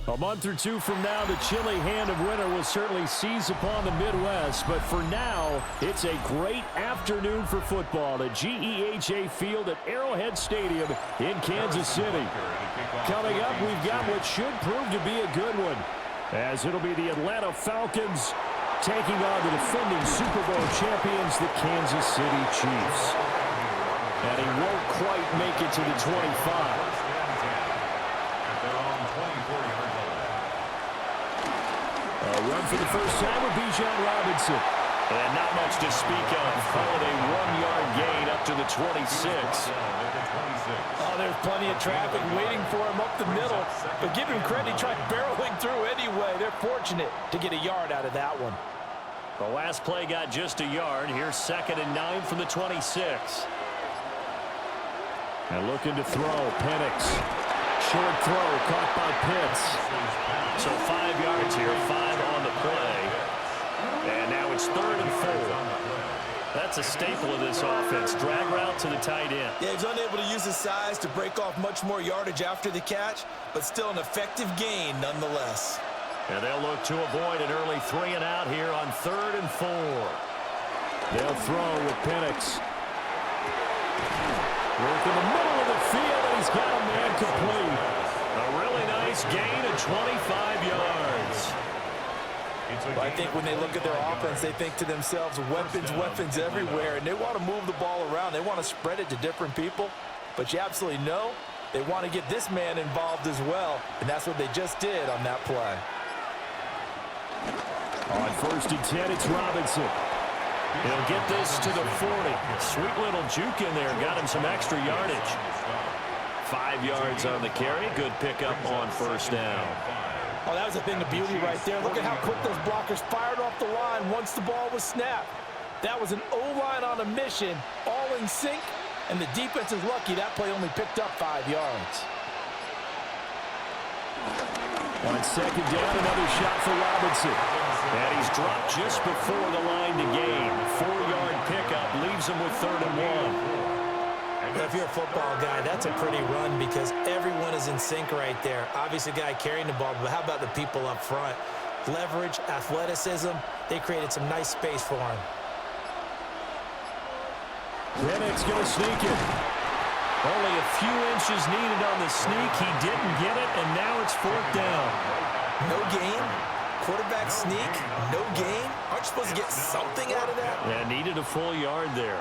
A month or two from now, the chilly hand of winter will certainly seize upon the Midwest. But for now, it's a great afternoon for football at GEHA Field at Arrowhead Stadium in Kansas City. Coming up, we've got what should prove to be a good one, as it'll be the Atlanta Falcons taking on the defending Super Bowl champions, the Kansas City Chiefs. And he won't quite make it to the 25. A run for the first time with Bijan Robinson. And not much to speak of. Call it a 1-yard gain up to the 26. Oh, there's plenty of traffic waiting for him up the middle. But give him credit, he tried barreling through anyway. They're fortunate to get a yard out of that one. The last play got just a yard. Here's 2nd and 9 from the 26. And looking to throw, Penix. Short throw, caught by Pitts. So 5 yards here, 5 on the play. And now it's 3rd and 4. That's a staple of this offense. Drag route to the tight end. Yeah, he's unable to use his size to break off much more yardage after the catch, but still an effective gain nonetheless. And they'll look to avoid an early 3 and out here on 3rd and 4. They'll throw with Penix. Work in the middle of the field, and he's got a man complete. A really nice gain of 25 yards. Well, I think when they look at their offense, they think to themselves, weapons everywhere, and they want to move the ball around. They want to spread it to different people, but you absolutely know they want to get this man involved as well, and that's what they just did on that play. On 1st and 10, it's Robinson. He'll get this to the 40. Sweet little juke in there. Got him some extra yardage. 5 yards on the carry. Good pickup on 1st down. Oh, that was a thing of beauty right there. Look at how quick those blockers fired off the line once the ball was snapped. That was an O-line on a mission, all in sync, and the defense is lucky that play only picked up 5 yards. On 2nd down, another shot for Robinson. And he's dropped just before the line to gain. 4-yard pickup leaves him with 3rd and 1. If you're a football guy, that's a pretty run because everyone is in sync right there. Obviously, the guy carrying the ball, but how about the people up front? Leverage, athleticism, they created some nice space for him. Penix going to sneak it. Only a few inches needed on the sneak. He didn't get it, and now it's 4th down. No gain? Quarterback sneak? No gain? Aren't you supposed to get something out of that? Yeah, needed a full yard there.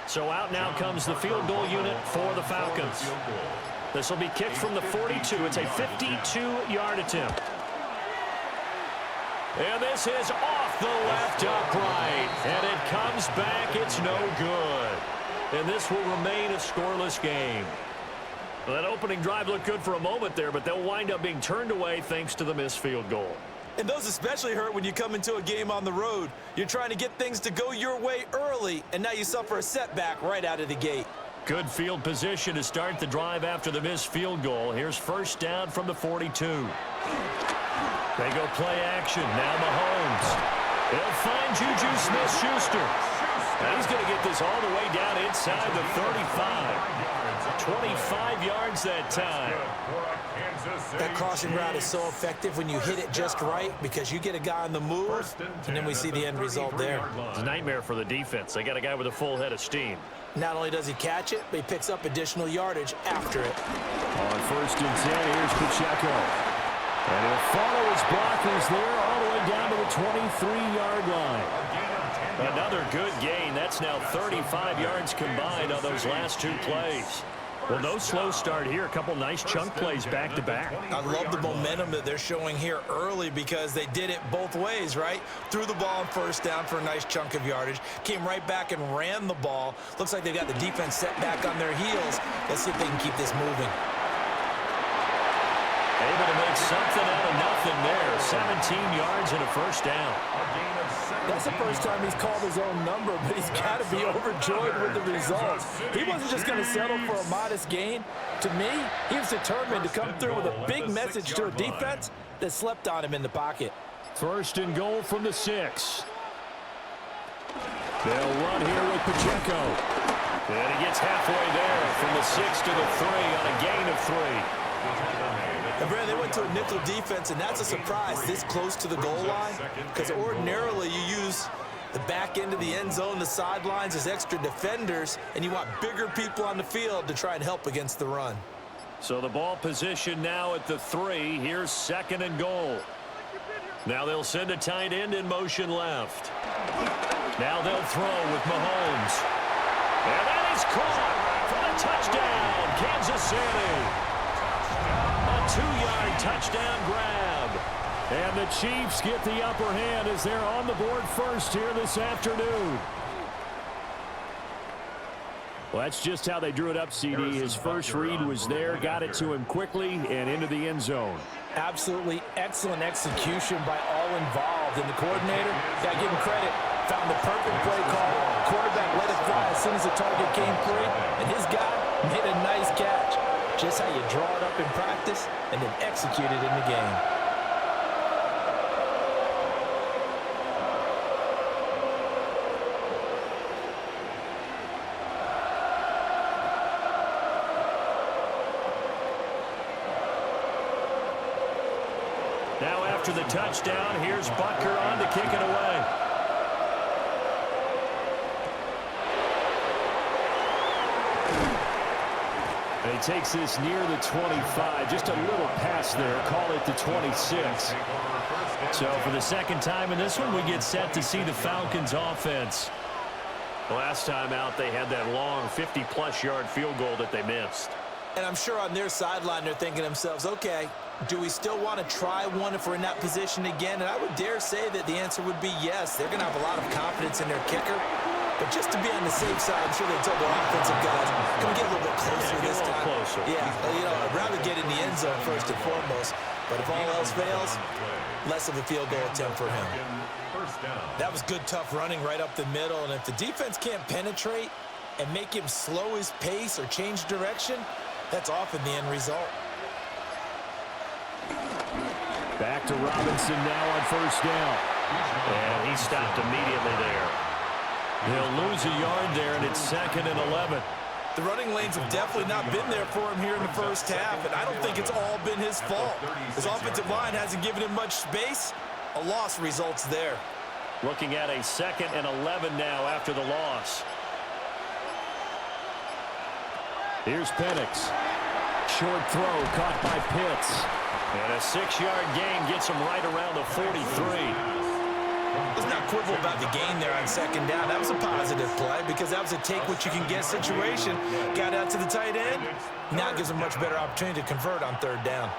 So out now comes the field goal unit for the Falcons. This will be kicked from the 42. It's a 52-yard attempt. And this is off the left upright. And it comes back. It's no good. And this will remain a scoreless game. Well, that opening drive looked good for a moment there, but they'll wind up being turned away thanks to the missed field goal. And those especially hurt when you come into a game on the road. You're trying to get things to go your way early, and now you suffer a setback right out of the gate. Good field position to start the drive after the missed field goal. Here's 1st down from the 42. They go play action. Now Mahomes. He'll find Juju Smith-Schuster. And he's going to get this all the way down inside the 35. 25 yards that time. That crossing route is so effective when you hit it just right because you get a guy on the move, and then we see the end result there. It's a nightmare for the defense. They got a guy with a full head of steam. Not only does he catch it, but he picks up additional yardage after it. On 1st and 10, here's Pacheco. And he'll follow his blockers there all the way down to the 23-yard line. Another good gain. That's now 35 yards combined on those last 2 plays. Well, no slow start here. A couple nice chunk plays back-to-back. I love the momentum that they're showing here early because they did it both ways, right? Threw the ball on 1st down for a nice chunk of yardage. Came right back and ran the ball. Looks like they got the defense set back on their heels. Let's see if they can keep this moving. Able to make something out of nothing there. 17 yards and a 1st down. That's the first time he's called his own number, but he's got to be overjoyed with the results. He wasn't just going to settle for a modest gain. To me, he was determined to come through with a big message to a defense that slept on him in the pocket. 1st and goal from the 6. They'll run here with Pacheco. And he gets halfway there from the 6 to the 3 on a gain of 3. And Brad, they went to a nickel defense, and that's a surprise this close to the goal line, because ordinarily you use the back end of the end zone, the sidelines as extra defenders, and you want bigger people on the field to try and help against the run. So the ball position now at the 3. Here's 2nd and goal. Now they'll send a tight end in motion left. Now they'll throw with Mahomes. And that is caught for the touchdown, Kansas City. A 2-yard touchdown grab. And the Chiefs get the upper hand as they're on the board first here this afternoon. Well, that's just how they drew it up, CD. His first read was there, got it to him quickly, and into the end zone. Absolutely excellent execution by all involved. And the coordinator, got to give him credit, found the perfect play call. Quarterback let it fly as soon as the target came free, and his guy made a nice catch. Just how you draw it up in practice and then execute it in the game. Now after the touchdown, here's Butker on to kick it away. And he takes this near the 25. Just a little pass there. Call it the 26. So for the second time in this one, we get set to see the Falcons offense. Last time out, they had that long 50-plus yard field goal that they missed. And I'm sure on their sideline they're thinking to themselves, okay, do we still want to try one if we're in that position again? And I would dare say that the answer would be yes. They're going to have a lot of confidence in their kicker. But just to be on the safe side, I'm sure they told their offensive guys, can we get a little bit closer this time? Closer. Yeah, you know, I'd rather get in the end zone first and foremost. But if all else fails, less of a field goal attempt for him. That was good, tough running right up the middle. And if the defense can't penetrate and make him slow his pace or change direction, that's often the end result. Back to Robinson now on first down. And he stopped immediately there. He'll lose a yard there, and it's 2nd and 11. The running lanes have definitely not been there for him here in the first half, and I don't think it's all been his fault. His offensive line hasn't given him much space. A loss results there. Looking at a 2nd and 11 now after the loss. Here's Penix. Short throw caught by Pitts. And a 6-yard gain gets him right around the 43. Let's not quibble about the gain there on 2nd down. That was a positive play because that was a take-what-you-can-get situation. Got out to the tight end. Now it gives him a much better opportunity to convert on 3rd down.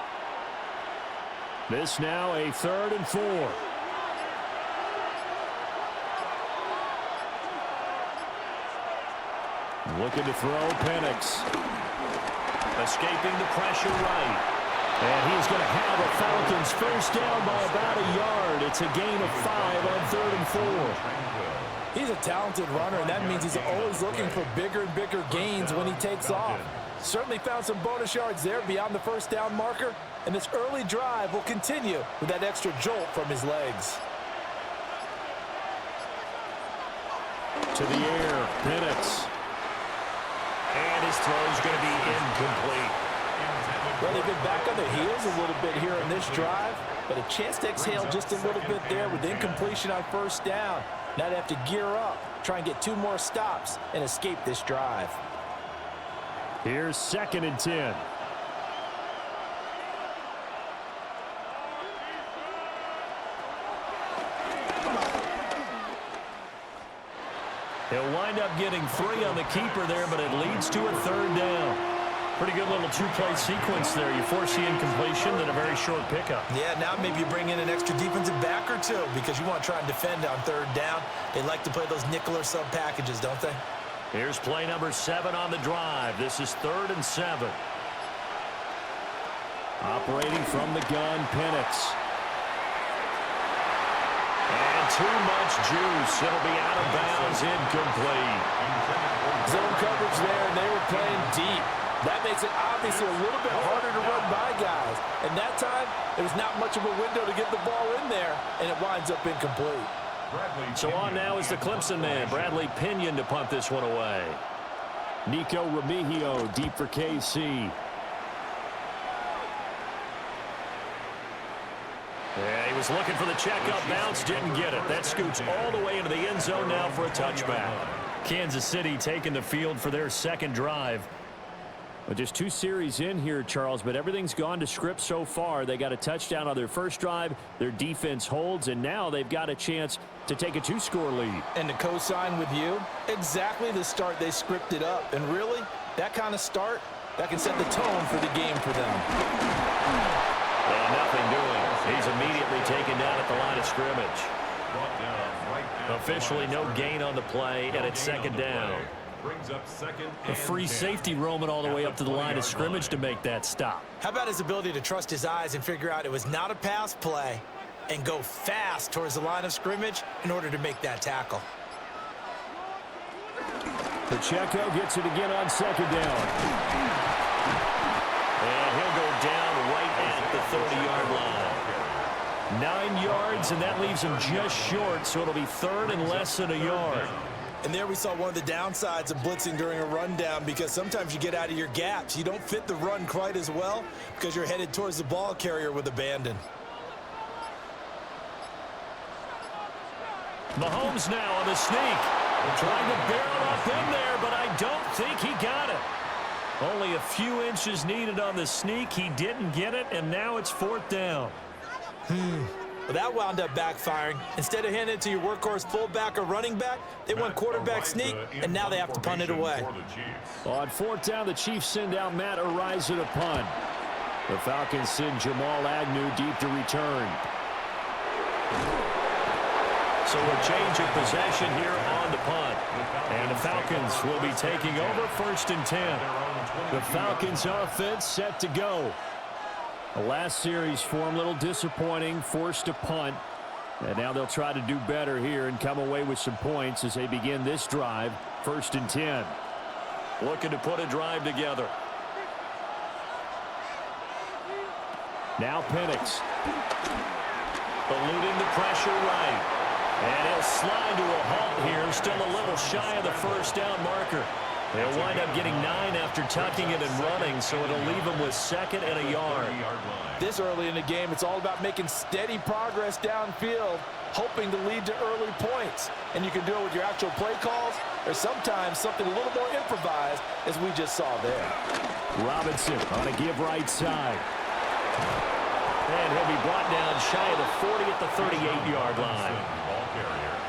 This now a 3rd and 4. Looking to throw, Penix. Escaping the pressure right. And he's going to have the Falcons first down by about a yard. It's a gain of 5 on 3rd and 4. He's a talented runner, and that means he's always looking for bigger and bigger gains when he takes off. Certainly found some bonus yards there beyond the first down marker, and this early drive will continue with that extra jolt from his legs. To the air, Penix. And his throw's going to be incomplete. Well, they've been back on their heels a little bit here on this drive, but a chance to exhale just a little bit there with incompletion on first down. Now they have to gear up, try and get 2 more stops, and escape this drive. Here's 2nd and 10. He'll wind up getting 3 on the keeper there, but it leads to a 3rd down. Pretty good little 2-play sequence there. You force the incompletion, then a very short pickup. Yeah, now maybe you bring in an extra defensive back or 2 because you want to try and defend on 3rd down. They like to play those nickel or sub packages, don't they? Here's play number 7 on the drive. This is 3rd and 7. Operating from the gun, Penix. And too much juice. It'll be out of bounds, incomplete. Zone coverage there, and they were playing deep. That makes it obviously a little bit harder to run by guys. And that time, there was not much of a window to get the ball in there, and it winds up incomplete. So on now is the Clemson man, Bradley Pinion, to punt this one away. Nico Remigio deep for KC. Yeah, he was looking for the checkup bounce, didn't get it. That scoots all the way into the end zone now for a touchback. Kansas City taking the field for their second drive. Well, just 2 series in here, Charles, but everything's gone to script so far. They got a touchdown on their first drive. Their defense holds, and now they've got a chance to take a 2-score lead. And to co-sign with you, exactly the start they scripted up. And really, that kind of start, that can set the tone for the game for them. And nothing doing. He's immediately taken down at the line of scrimmage. Officially no gain on the play, and it's second down. Brings up second A free safety roaming all the way up to the line of scrimmage to make that stop. How about his ability to trust his eyes and figure out it was not a pass play and go fast towards the line of scrimmage in order to make that tackle. Pacheco gets it again on second down. And he'll go down right at the 30-yard line. 9 yards, and that leaves him just short, so it'll be third and less than a yard. And there we saw one of the downsides of blitzing during a rundown, because sometimes you get out of your gaps. You don't fit the run quite as well because you're headed towards the ball carrier with abandon. Mahomes now on the sneak. Trying to barrel up in there, but I don't think he got it. Only a few inches needed on the sneak. He didn't get it, and now it's fourth down. Well, that wound up backfiring. Instead of handing it to your workhorse fullback or running back, they went quarterback sneak, and now they have to punt it away. On fourth down, the Chiefs send out Matt Araiza to punt. The Falcons send Jamal Agnew deep to return. So a change of possession here on the punt. And the Falcons will be taking over first and 10. The Falcons offense set to go. The last series for them, a little disappointing, forced to punt. And now they'll try to do better here and come away with some points as they begin this drive, first and 10. Looking to put a drive together. Now Penix. Eluding the pressure right. And he'll slide to a halt here, still a little shy of the first down marker. They'll wind up getting 9 after tucking it and running, so it'll leave them with second and a yard. This early in the game, it's all about making steady progress downfield, hoping to lead to early points. And you can do it with your actual play calls, or sometimes something a little more improvised, as we just saw there. Robinson on a give right side. And he'll be brought down shy of the 40 at the 38-yard line.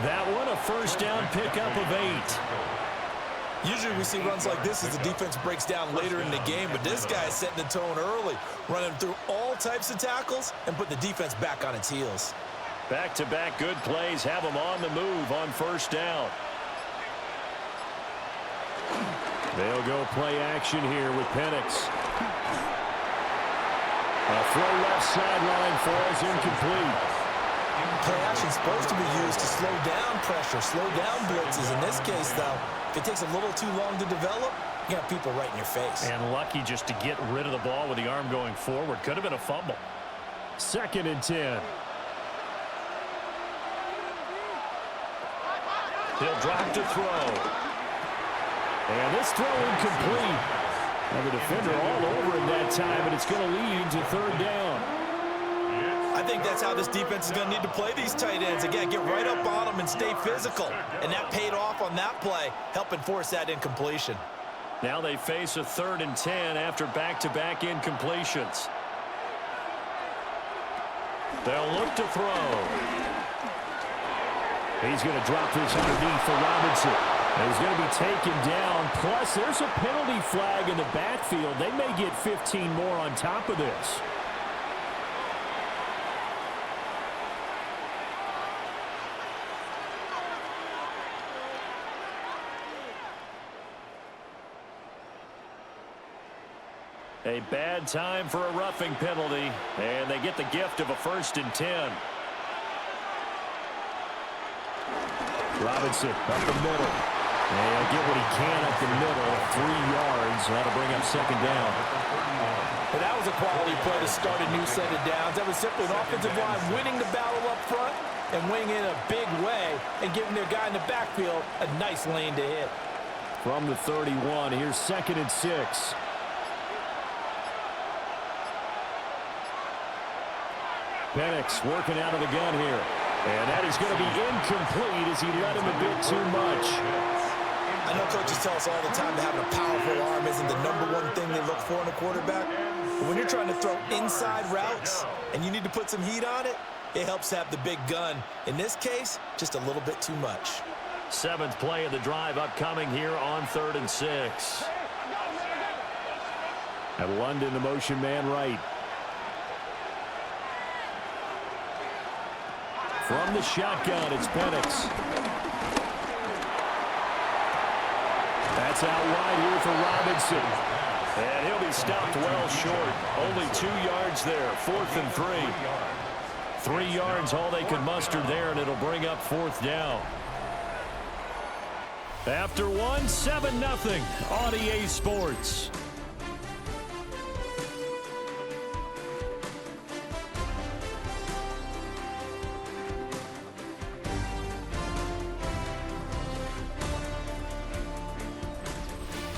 That one a first down pickup of 8. Usually we see runs like this as the defense breaks down later in the game, but this guy is setting the tone early, running through all types of tackles and put the defense back on its heels. Back-to-back good plays have them on the move on first down. They'll go play action here with Penix. A throw left sideline falls incomplete. Play action supposed to be used to slow down pressure, slow down blitzes. In this case, though, if it takes a little too long to develop, you got people right in your face. And lucky just to get rid of the ball with the arm going forward. Could have been a fumble. Second and 10. He'll drop to throw. And this throw incomplete. And the defender all over him that time, but it's going to lead to third down. I think that's how this defense is going to need to play these tight ends. Again, get right up on them and stay physical. And that paid off on that play, helping force that incompletion. Now they face a third and 10 after back-to-back incompletions. They'll look to throw. He's going to drop this underneath for Robinson. And he's going to be taken down. Plus, there's a penalty flag in the backfield. They may get 15 more on top of this. A bad time for a roughing penalty, and they get the gift of a first and 10. Robinson up the middle. And he'll get what he can up the middle, 3 yards. That'll bring up second down. But that was a quality play to start a new set of downs. That was simply an offensive line winning the battle up front and winning in a big way and giving their guy in the backfield a nice lane to hit. From the 31, here's 2nd and 6. Penix working out of the gun here. And that is going to be incomplete as he let him a bit too much. I know coaches tell us all the time that having a powerful arm isn't the #1 thing they look for in a quarterback. But when you're trying to throw inside routes and you need to put some heat on it, it helps have the big gun. In this case, just a little bit too much. 7th play of the drive upcoming here on 3rd and 6. And London, the motion man right. From the shotgun, it's Penix. That's out wide here for Robinson. And he'll be stopped well short. Only 2 yards there. 4th and 3. 3 yards all they could muster there, and it'll bring up 4th down. After one, 7-0 on EA Sports.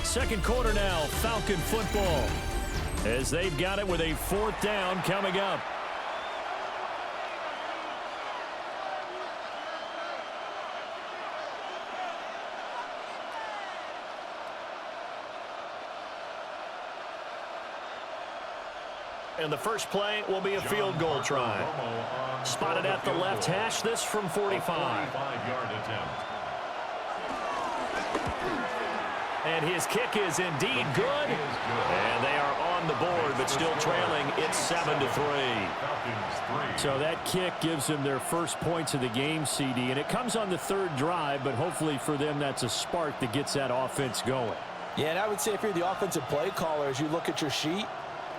Second quarter now, Falcon football, as they've got it with a 4th down coming up. And the first play will be a field goal try. Spotted at the left hash, this from 45. And his kick is indeed good. And they are on the board, but still trailing. It's 7-3. So that kick gives them their first points of the game, CD. And it comes on the 3rd drive, but hopefully for them that's a spark that gets that offense going. Yeah, and I would say if you're the offensive play caller, as you look at your sheet,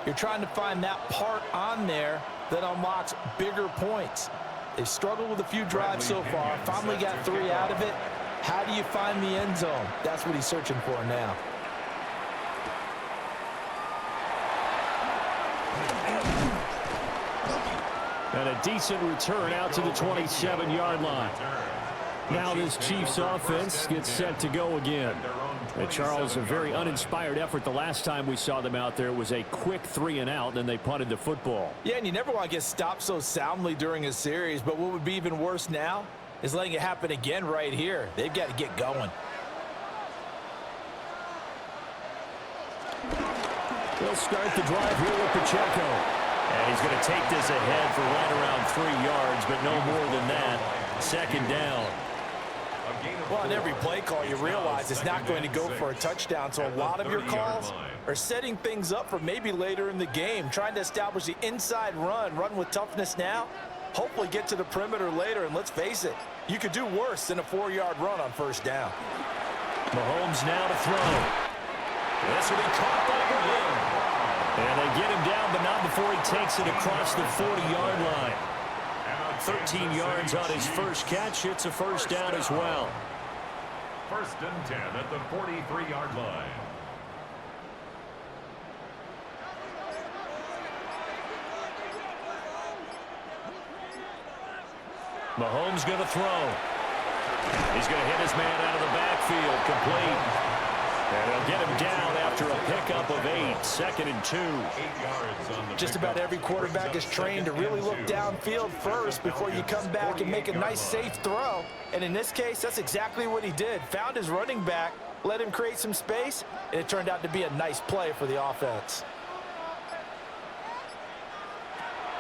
you're trying to find that part on there that unlocks bigger points. They've struggled with a few drives so far. Finally got 3 out of it. How do you find the end zone? That's what he's searching for now. And a decent return out to the 27-yard line. Now this Chiefs offense gets set to go again. And Charles, a very uninspired effort the last time we saw them out there. It was a quick 3-and-out, then they punted the football. Yeah, and you never want to get stopped so soundly during a series, but what would be even worse now is letting it happen again right here. They've got to get going. They'll start the drive here with Pacheco. And he's going to take this ahead for right around 3 yards, but no more than that. 2nd down. Well, on every play call, you realize it's not going to go for a touchdown, so a lot of your calls are setting things up for maybe later in the game, trying to establish the inside run with toughness now, hopefully get to the perimeter later, and let's face it, you could do worse than a 4-yard run on 1st down. Mahomes now to throw. This will be caught by Graham. And they get him down, but not before he takes it across the 40-yard line. 13 yards on his first catch. It's a 1st down as well. 1st and 10 at the 43-yard line. Mahomes going to throw. He's going to hit his man out of the backfield, complete. And they'll get him down after a pickup of 8, 2nd and 2. Just about every quarterback is trained to really look downfield first before you come back and make a nice, safe throw. And in this case, that's exactly what he did. Found his running back, let him create some space, and it turned out to be a nice play for the offense.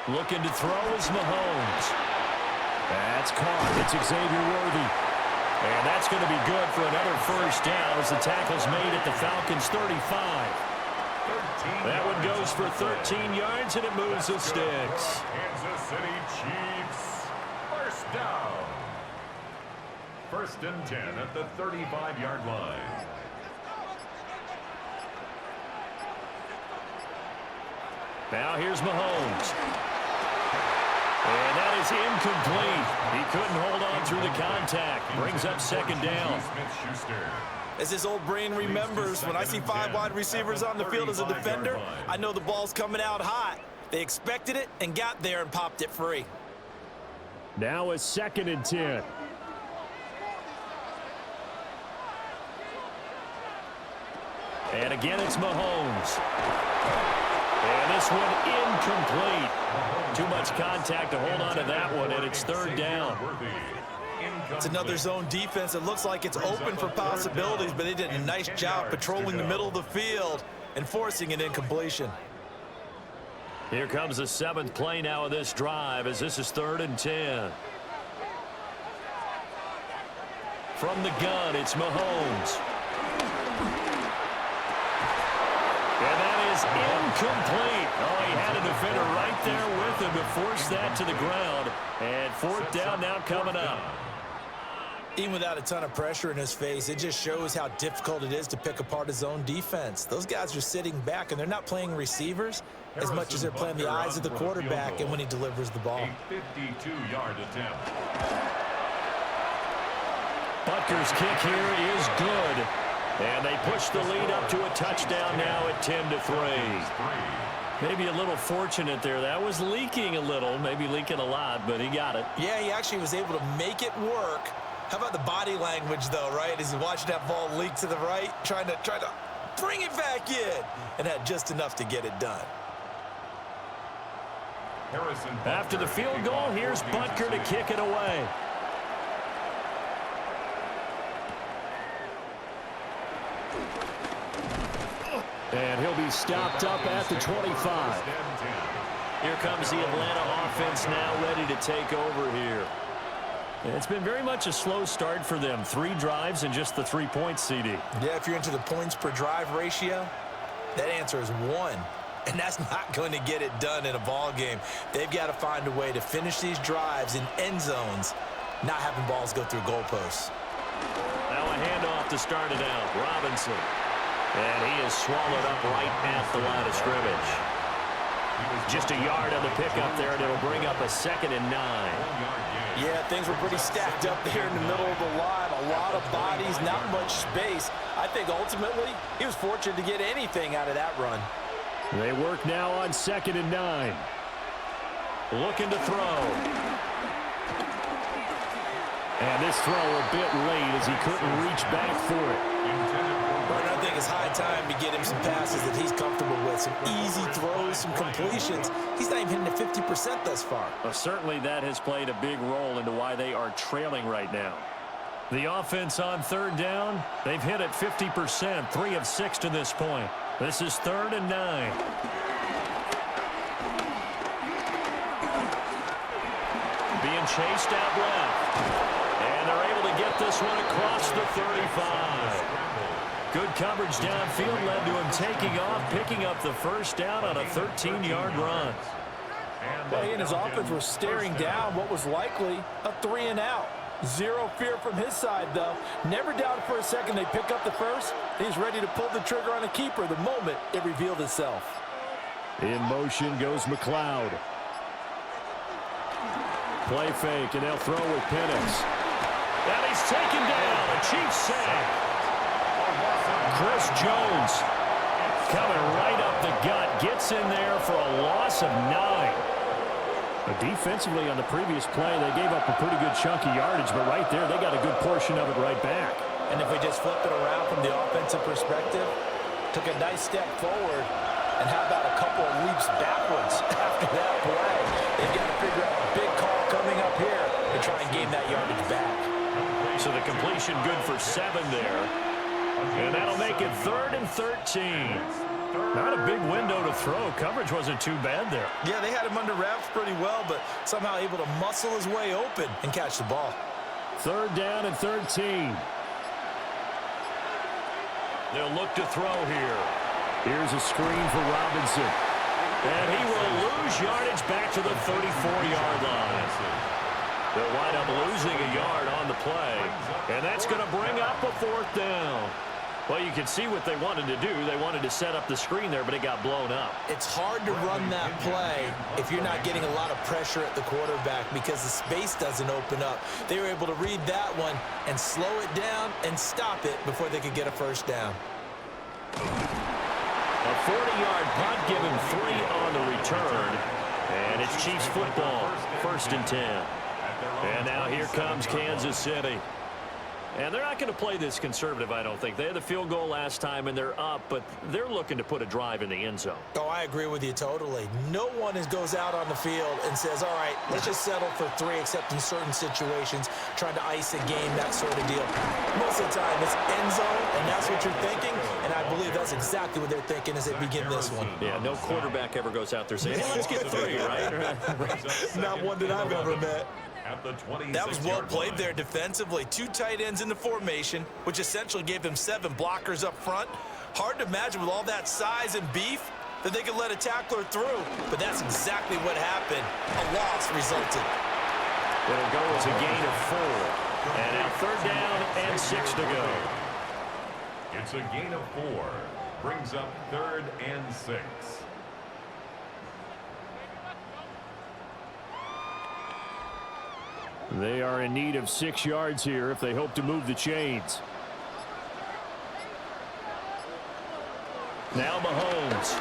Looking to throw is Mahomes. That's caught. It's Xavier Worthy. And that's going to be good for another 1st down as the tackle's made at the Falcons' 35. That one goes for 13 yards, and it moves the sticks. Kansas City Chiefs, 1st down. 1st and 10 at the 35-yard line. Now here's Mahomes. And that is incomplete. He couldn't hold on through the contact. Brings up 2nd down. As his old brain remembers, when I see 5 wide receivers on the field as a defender, I know the ball's coming out hot. They expected it and got there and popped it free. Now a 2nd and 10. And again, it's Mahomes. And this one incomplete. Too much contact to hold on to that one, and it's third down. It's another zone defense. It looks like it's open for possibilities, but they did a nice job patrolling the middle of the field and forcing an incompletion. Here comes the 7th play now of this drive as this is 3rd and 10. From the gun, it's Mahomes. And that is incomplete. Oh, he had a defender right there with him to force that to the ground. And 4th down now coming up. Even without a ton of pressure in his face, it just shows how difficult it is to pick apart his own defense. Those guys are sitting back, and they're not playing receivers as much as they're playing the eyes of the quarterback and when he delivers the ball. A 52-yard attempt. Butker's kick here is good. And they push the lead up to a touchdown now at 10-3. Maybe a little fortunate there. That was leaking a little, maybe leaking a lot, but he got it. Yeah, he actually was able to make it work. How about the body language, though, right? As he watched that ball leak to the right, trying to bring it back in, and had just enough to get it done. After the field goal, here's Butker to kick it away. And he'll be stopped up at the 25. Here comes the Atlanta offense now ready to take over here. And it's been very much a slow start for them. 3 drives and just the 3 points, CD. Yeah, if you're into the points per drive ratio, that answer is 1. And that's not going to get it done in a ball game. They've got to find a way to finish these drives in end zones, not having balls go through goalposts. Now a handoff to start it out. Robinson. And he is swallowed up right at the line of scrimmage. Just a yard on the pickup there, and it'll bring up a 2nd and 9. Yeah, things were pretty stacked up there in the middle of the line. A lot of bodies, not much space. I think ultimately he was fortunate to get anything out of that run. They work now on 2nd and 9. Looking to throw. And this throw a bit late as he couldn't reach back for it. But I think it's high time to get him some passes that he's comfortable with. Some easy throws, some completions. He's not even hitting the 50% thus far. Well, certainly that has played a big role into why they are trailing right now. The offense on 3rd down, they've hit it 50%, 3 of 6 to this point. This is 3rd and 9. Being chased out left. And they're able to get this one across the 35. Good coverage downfield led to him taking off, picking up the 1st down on a 13-yard run. Well, he and his offense were staring down what was likely a 3-and-out. Zero fear from his side, though. Never doubted for a second they pick up the 1st. He's ready to pull the trigger on a keeper the moment it revealed itself. In motion goes McLeod. Play fake, and they'll throw with Penix. And he's taken down. A Chiefs sack. Chris Jones coming right up the gut. Gets in there for a loss of 9. But defensively on the previous play, they gave up a pretty good chunk of yardage, but right there, they got a good portion of it right back. And if we just flip it around from the offensive perspective, took a nice step forward, and how about a couple of leaps backwards after that play? They've got to figure out a big call coming up here to try and gain that yardage back. So the completion good for 7 there. And that'll make it 3rd and 13. Not a big window to throw. Coverage wasn't too bad there. Yeah, they had him under wraps pretty well, but somehow able to muscle his way open and catch the ball. 3rd down and 13. They'll look to throw here. Here's a screen for Robinson. And he will lose yardage back to the 34-yard line. They'll wind up losing a yard on the play. And that's going to bring up a 4th down. Well, you can see what they wanted to do. They wanted to set up the screen there, but it got blown up. It's hard to run that play if you're not getting a lot of pressure at the quarterback because the space doesn't open up. They were able to read that one and slow it down and stop it before they could get a 1st down. A 40-yard punt, given 3 on the return. And it's Chiefs football, 1st and 10. And now here comes Kansas City. And they're not going to play this conservative, I don't think. They had the field goal last time, and they're up, but they're looking to put a drive in the end zone. Oh, I agree with you totally. No one goes out on the field and says, all right, let's just settle for 3, except in certain situations, trying to ice a game, that sort of deal. Most of the time, it's end zone, and that's what you're thinking, and I believe that's exactly what they're thinking as they begin this one. Yeah, no quarterback ever goes out there saying, hey, let's get 3, right? Not one that I've ever met. That was well played there defensively. 2 tight ends in the formation, which essentially gave them 7 blockers up front. Hard to imagine with all that size and beef that they could let a tackler through, but that's exactly what happened. A loss resulted. It'll go as a gain of 4. And now 3rd down and 6 to go. It's a gain of 4. Brings up 3rd and 6. They are in need of 6 yards here if they hope to move the chains. Now Mahomes.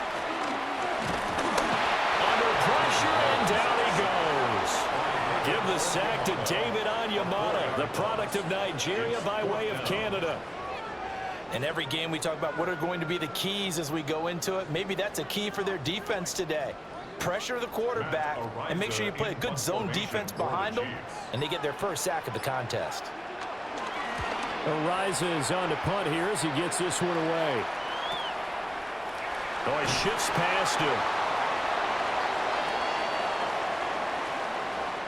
Under pressure, and down he goes. Give the sack to David Onyemata, the product of Nigeria by way of Canada. In every game we talk about what are going to be the keys as we go into it. Maybe that's a key for their defense today. Pressure the quarterback and make sure you play a good zone defense behind them, and they get their first sack of the contest. Arises on to punt here as he gets this one away. Oh, he shifts past him.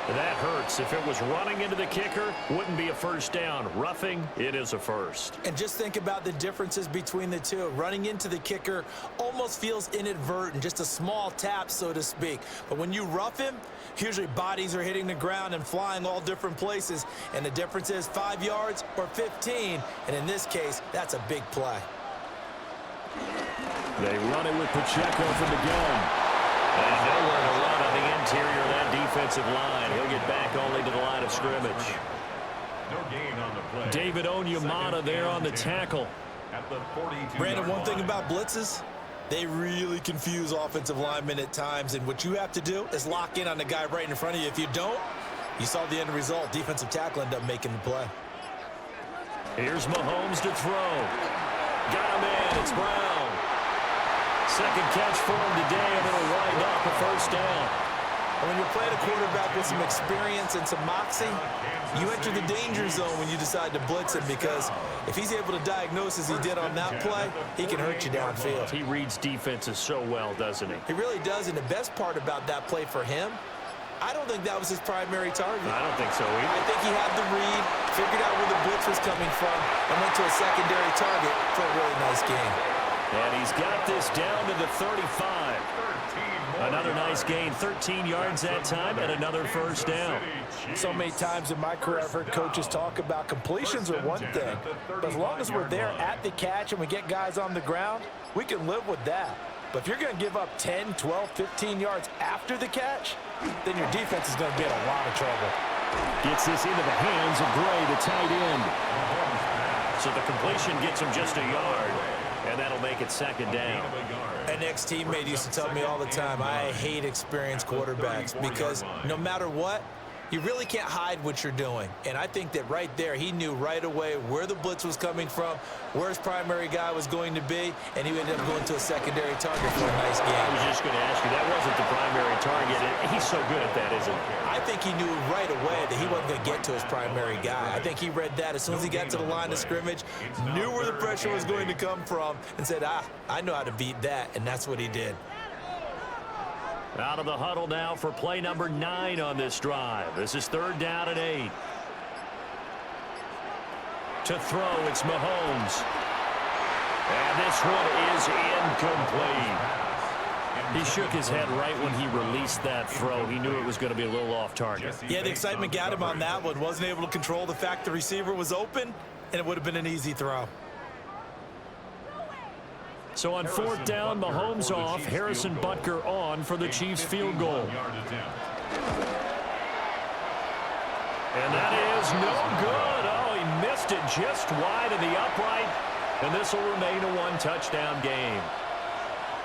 That hurts. If it was running into the kicker, wouldn't be a first down. Roughing, it is a first. And just think about the differences between the two. Running into the kicker almost feels inadvertent, just a small tap, so to speak. But when you rough him, usually bodies are hitting the ground and flying all different places. And the difference is 5 yards or 15. And in this case, that's a big play. They run it with Pacheco from the gun. And nowhere to run on the interior of that defensive line. He'll get back only to the line of scrimmage. No gain on the play. David Onyemata there on the tackle. At the 42-yard Brandon, one thing line. about blitzes, they really confuse offensive linemen at times. And what you have to do is lock in on the guy right in front of you. If you don't, you saw the end result. Defensive tackle ended up making the play. Here's Mahomes to throw. Got him in. It's Brown. Second catch for him today, and it'll wind up a first down. And when you're playing a quarterback with some experience and some moxie, you enter the danger zone when you decide to blitz him, because if he's able to diagnose as he did on that play, he can hurt you downfield. He reads defenses so well, doesn't he? He really does, and the best part about that play for him, I don't think that was his primary target. I don't think so either. I think he had the read, figured out where the blitz was coming from, and went to a secondary target for a really nice game. And he's got this down to the 35. Another nice gain, 13 yards that time, and another first down. So many times in my career I've heard coaches talk about completions are one thing, but as long as we're there at the catch and we get guys on the ground, we can live with that. But if you're going to give up 10, 12, 15 yards after the catch, then your defense is going to be in a lot of trouble. Gets this into the hands of Gray, the tight end. So the completion gets him just a yard, and that'll make it second down. An ex-teammate used to tell me all the time, I hate experienced quarterbacks because no matter what, you really can't hide what you're doing. And I think that right there, he knew right away where the blitz was coming from, where his primary guy was going to be, and he ended up going to a secondary target for a nice game. I was just going to ask you, that wasn't the primary target. He's so good at that, isn't he? I think he knew right away that he wasn't going to get to his primary guy. I think he read that as soon as he got to the line of scrimmage, knew where the pressure was going to come from, and said, I know how to beat that, and that's what he did. Out of the huddle now for play number 9 on this drive. This is 3rd down and 8. To throw, it's Mahomes. And this one is incomplete. He shook his head right when he released that throw. He knew it was going to be a little off target. Yeah, the excitement got him on that one. Wasn't able to control the fact the receiver was open, and it would have been an easy throw. So on 4th down, Mahomes off, Harrison Butker on for the Chiefs field goal. And that is no good. Oh, he missed it just wide of the upright, and this will remain a 1-touchdown game.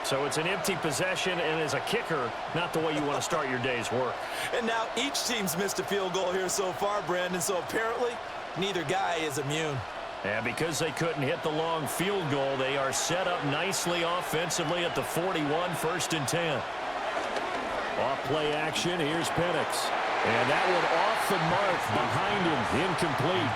So it's an empty possession, and as a kicker, not the way you want to start your day's work. And now each team's missed a field goal here so far, Brandon, so apparently Neither guy is immune. And because they couldn't hit the long field goal, they are set up nicely offensively at the 41, 1st and 10. Off play action, here's Penix. And that one off the mark behind him, incomplete.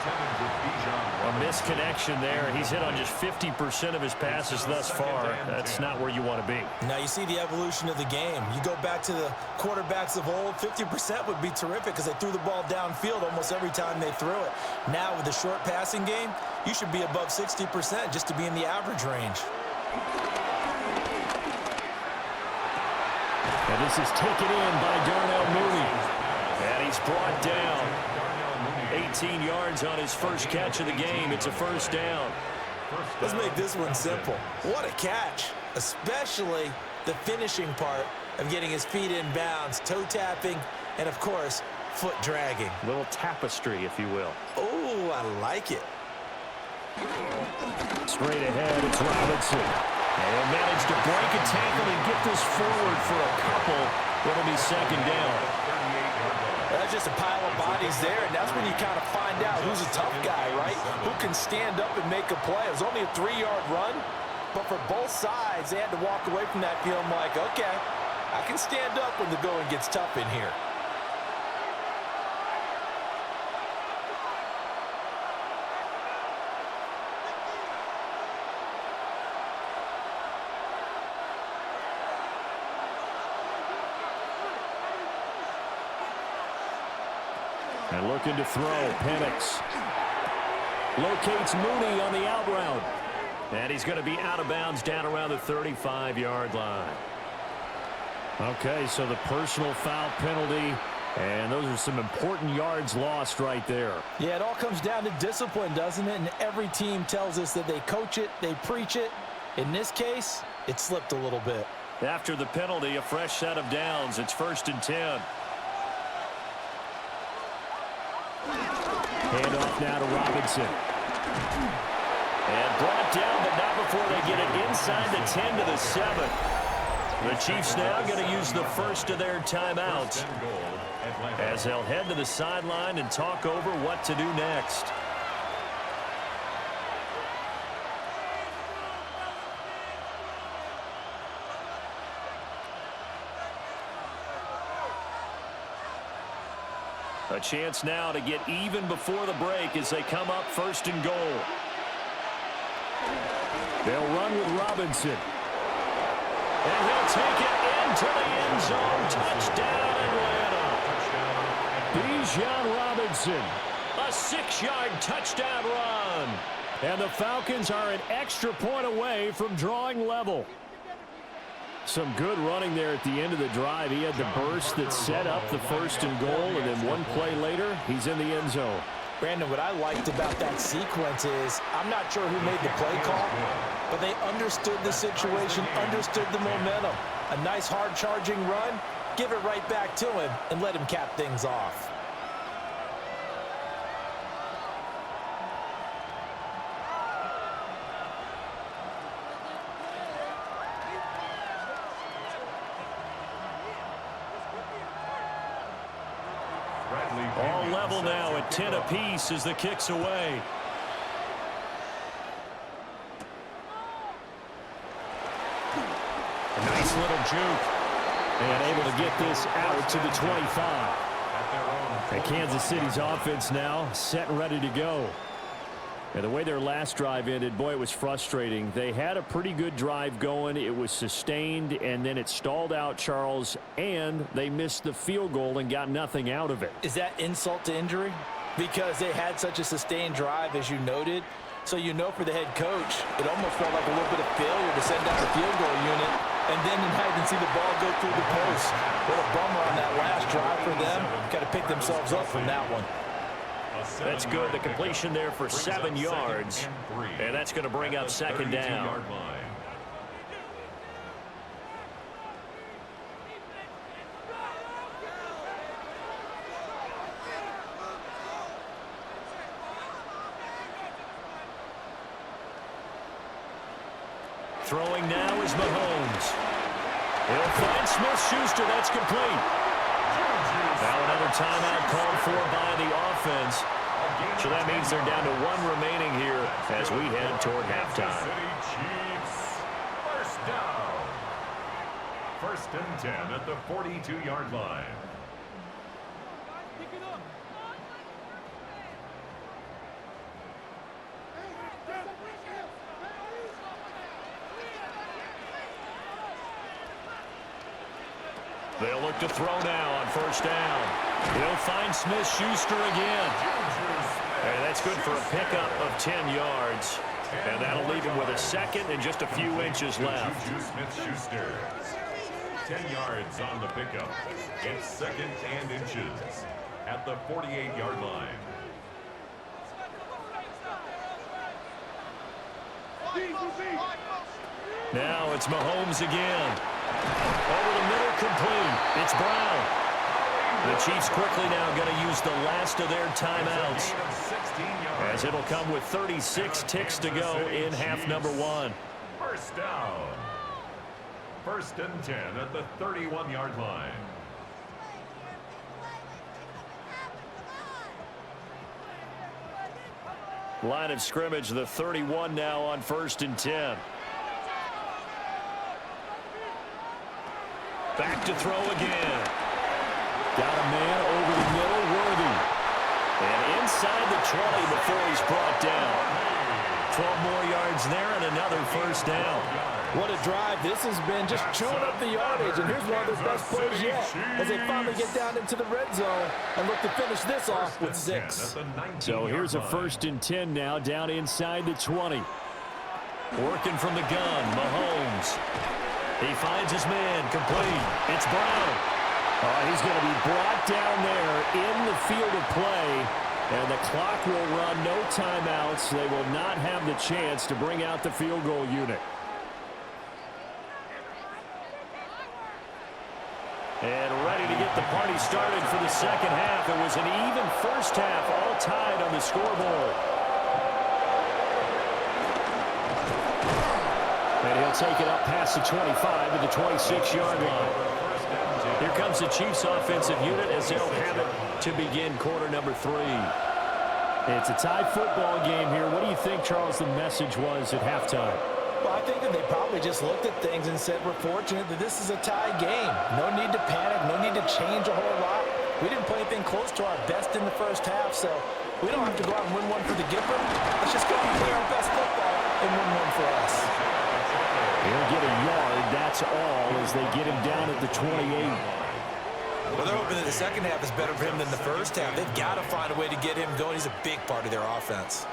A misconnection there. He's hit on just 50% of his passes thus far. That's not where you want to be. Now you see the evolution of the game. You go back to the quarterbacks of old, 50% would be terrific because they threw the ball downfield almost every time they threw it. Now with the short passing game, you should be above 60% just to be in the average range. And this is taken in by Darnell Mooney. And he's brought down. 18 yards on his first catch of the game. It's a 1st down. Let's make this one simple. What a catch, especially the finishing part of getting his feet in bounds, toe tapping, and of course, foot dragging. A little tapestry, if you will. Oh, I like it. Straight ahead, it's Robinson. And managed to break a tackle and get this forward for a couple. It'll be 2nd down. That's just a pile of bodies there, and that's when you kind of find out who's a tough guy, right? Who can stand up and make a play. It was only a 3-yard run, but for both sides, they had to walk away from that feeling like, okay, I can stand up when the going gets tough in here. And looking to throw, Penix. Locates Mooney on the out route. And he's going to be out of bounds down around the 35-yard line. Okay, so the personal foul penalty, and those are some important yards lost right there. Yeah, it all comes down to discipline, doesn't it? And every team tells us that they coach it, they preach it. In this case, it slipped a little bit. After the penalty, a fresh set of downs. It's 1st and 10. Handoff now to Robinson. And brought down, but not before they get it inside the 10 to the 7. The Chiefs now going to use the first of their timeouts as they'll head to the sideline and talk over what to do next. A chance now to get even before the break as they come up 1st and goal. They'll run with Robinson. And he'll take it into the end zone. Touchdown, Atlanta. Bijan Robinson. A 6-yard touchdown run. And the Falcons are an extra point away from drawing level. Some good running there at the end of the drive. He had the burst that set up the 1st and goal, and then one play later, he's in the end zone. Brandon, what I liked about that sequence is I'm not sure who made the play call, but they understood the situation, understood the momentum. A nice hard-charging run, give it right back to him, and let him cap things off. All level now at 10 apiece as the kick's away. A nice little juke. And able to get this out to the 25. And Kansas City's offense now set and ready to go. And the way their last drive ended, boy, it was frustrating. They had a pretty good drive going. It was sustained, and then it stalled out, Charles, and they missed the field goal and got nothing out of it. Is that insult to injury? Because they had such a sustained drive, as you noted. So you know for the head coach, it almost felt like a little bit of failure to send out the field goal unit, and then you can see the ball go through the post. What a bummer on that last drive for them. Got to pick themselves up from that one. That's good. The completion there for 7 yards. And that's going to bring up 2nd down. Throwing now is Mahomes. He'll find Smith-Schuster. That's complete. Now another timeout called for by the offense. So that means they're down to 1 remaining here as we head toward halftime. First down. First and 10 at the 42-yard line. They'll look to throw now on first down. He'll find Smith-Schuster again. And that's good for a pickup of 10 yards. And that'll leave him with a second and just a few inches left. Smith-Schuster. 10 yards on the pickup. It's second and inches at the 48-yard line. Now it's Mahomes again. Over the middle, complete. It's Brown. The Chiefs quickly now going to use the last of their timeouts, as it'll come with 36 ticks to go in half number 1. First down. First and 10 at the 31-yard line. Line of scrimmage, the 31 now on first and 10. Back to throw again. Got a man over the middle, Worthy. And inside the 20 before he's brought down. 12 more yards there and another first down. What a drive this has been, just chewing up the yardage. And here's one of their best plays yet as they finally get down into the red zone and look to finish this off with 6. So here's a first and 10 now down inside the 20. Working from the gun, Mahomes. He finds his man, complete. It's Brown. He's going to be brought down there in the field of play, and the clock will run, no timeouts. They will not have the chance to bring out the field goal unit. And ready to get the party started for the second half. It was an even first half, all tied on the scoreboard. And he'll take it up past the 25 to the 26-yard line. Here comes the Chiefs offensive unit as they'll have it to begin quarter number 3. It's a tie football game here. What do you think, Charles, the message was at halftime? Well, I think that they probably just looked at things and said, we're fortunate that this is a tie game. No need to panic, no need to change a whole lot. We didn't play anything close to our best in the first half, so we don't have to go out and win one for the Gipper. Let's just go out and play our best football and win one for us. He'll get a yard, that's all, as they get him down at the 28. Well, they're hoping that the second half is better for him than the first half. They've got to find a way to get him going. He's a big part of their offense.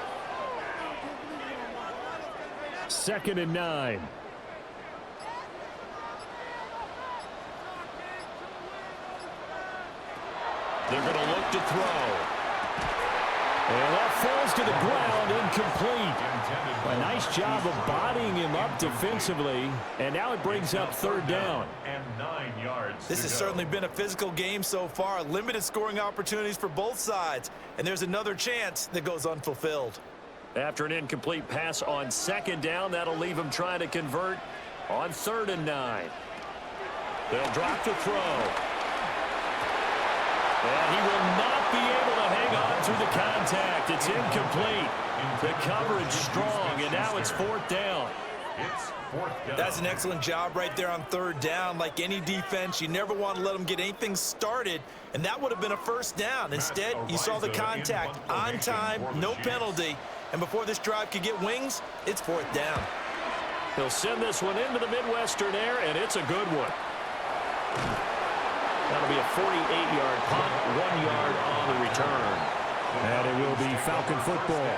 Second and 9. They're going to look to throw. And that falls to the ground, incomplete. A nice job of bodying him up defensively, and now it brings up third down. And 9 yards. This has certainly been a physical game so far. Limited scoring opportunities for both sides, and there's another chance that goes unfulfilled. After an incomplete pass on second down, that'll leave him trying to convert on third and 9. They'll drop to throw. And he will not be able to hang on through the contact. It's incomplete. The coverage strong, and now it's fourth down. It's fourth down. That's an excellent job right there on third down. Like any defense, you never want to let them get anything started, and that would have been a first down. Instead, you saw the contact on time, no penalty, and before this drive could get wings, it's fourth down. He'll send this one into the Midwestern air, and it's a good one. That'll be a 48-yard punt, 1 yard on the return. And it will be Falcon football.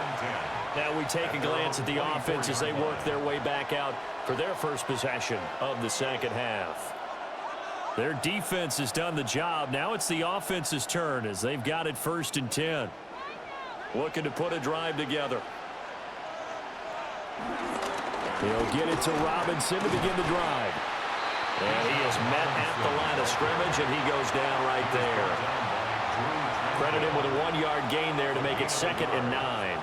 Now we take a glance at the offense as they work their way back out for their first possession of the second half. Their defense has done the job. Now it's the offense's turn as they've got it first and 10. Looking to put a drive together. He'll get it to Robinson to begin the drive. And he is met at the line of scrimmage, and he goes down right there. Credit him with a 1 yard gain there to make it second and 9.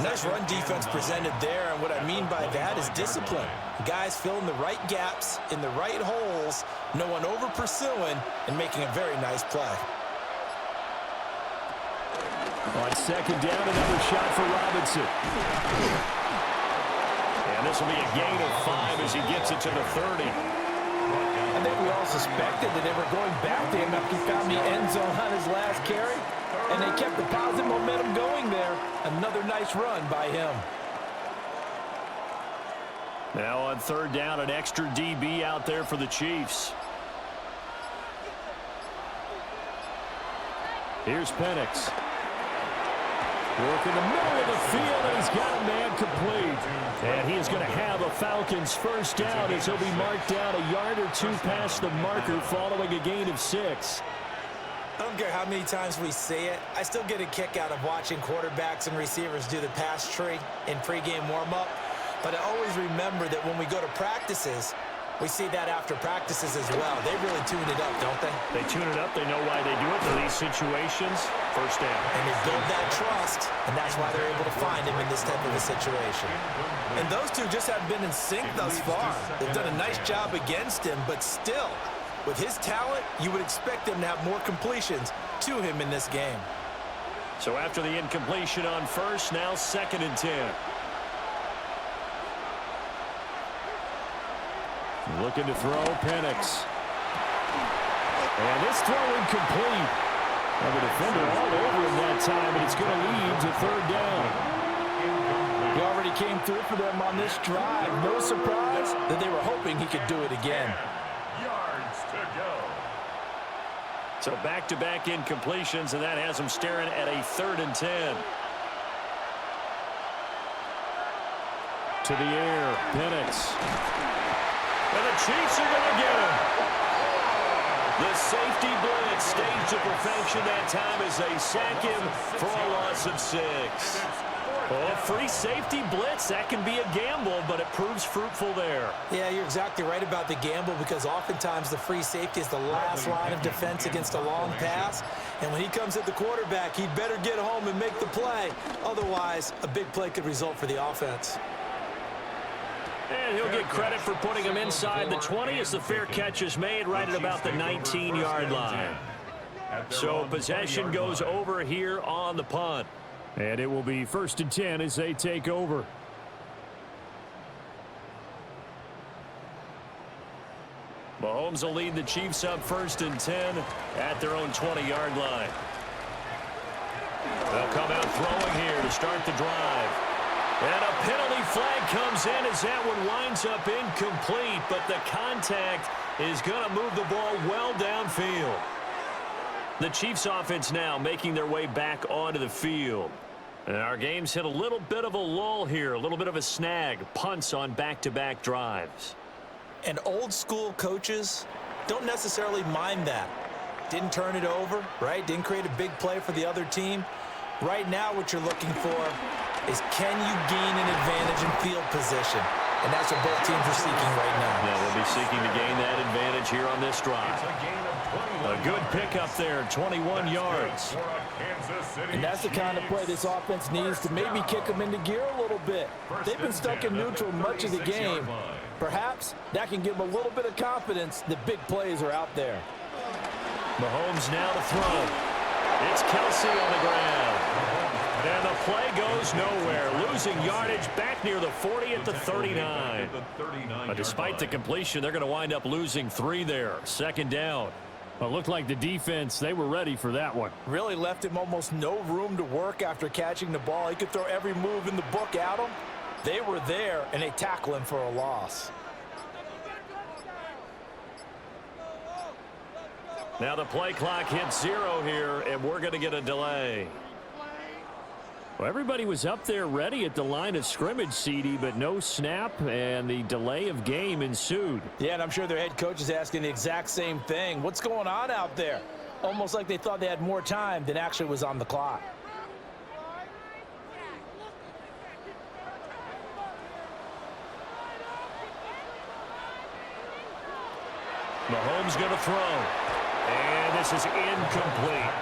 Nice run defense presented there, and what I mean by that is discipline. Guys filling the right gaps in the right holes, no one over pursuing, and making a very nice play. On second down, another shot for Robinson. And this will be a gain of 5 as he gets it to the 30. I think we all suspected that they were going back to him after he found the end zone on his last carry, and they kept the positive momentum going there. Another nice run by him. Now on third down, an extra DB out there for the Chiefs. Here's Penix. Work in the middle of the field, and he's got a man complete. And he is going to have a Falcons first down as he'll be marked down a yard or two past the marker following a gain of 6. I don't care how many times we say it, I still get a kick out of watching quarterbacks and receivers do the pass tree in pregame warm-up. But I always remember that when we go to practices, we see that after practices as well. They really tune it up, don't they? They tune it up. They know why they do it for these situations. First down. And they build that trust, and that's why they're able to find him in this type of a situation. And those two just have been in sync thus far. They've done a nice job against him, but still, with his talent, you would expect them to have more completions to him in this game. So after the incompletion on first, now 2nd and 10. Looking to throw, Penix. And this throw incomplete. And the defender all over him that time, and it's going to lead to third down. He already came through for them on this drive. No surprise that they were hoping he could do it again. Yards to go. So back-to-back incompletions, and that has him staring at a 3rd and 10. To the air, Penix. And the Chiefs are going to get him. The safety blitz staged to perfection that time as they sack him for a loss of 6. Well, a free safety blitz, that can be a gamble, but it proves fruitful there. Yeah, you're exactly right about the gamble because oftentimes the free safety is the last line of defense against a long pass. And when he comes at the quarterback, he'd better get home and make the play. Otherwise, a big play could result for the offense. And he'll get credit for putting him inside the 20 as the fair catch is made right at about the 19-yard line. So possession goes over here on the punt. And it will be 1st and 10 as they take over. Mahomes will lead the Chiefs up 1st and 10 at their own 20-yard line. They'll come out throwing here to start the drive. And a penalty flag comes in as that one winds up incomplete, but the contact is going to move the ball well downfield. The Chiefs offense now making their way back onto the field. And our game's hit a little bit of a lull here, a little bit of a snag, punts on back-to-back drives. And old school coaches don't necessarily mind that. Didn't turn it over, right? Didn't create a big play for the other team. Right now what you're looking for is can you gain an advantage in field position? And that's what both teams are seeking right now. Yeah, they'll be seeking to gain that advantage here on this drive. A good pickup there, 21 yards. And that's the kind of play this offense needs to maybe kick them into gear a little bit. They've been stuck in neutral much of the game. Perhaps that can give them a little bit of confidence that big plays are out there. Mahomes now to throw. It's Kelsey on the ground. And the play goes nowhere. Losing yardage back near the 40 at the 39. But despite the completion, they're going to wind up losing 3 there. 2nd down. Well, it looked like the defense, they were ready for that one. Really left him almost no room to work after catching the ball. He could throw every move in the book at him. They were there, and they tackle him for a loss. Now the play clock hits 0 here, and we're going to get a delay. Well, everybody was up there ready at the line of scrimmage, CD, but no snap, and the delay of game ensued. Yeah, and I'm sure their head coach is asking the exact same thing. What's going on out there? Almost like they thought they had more time than actually was on the clock. Mahomes going to throw. And this is incomplete.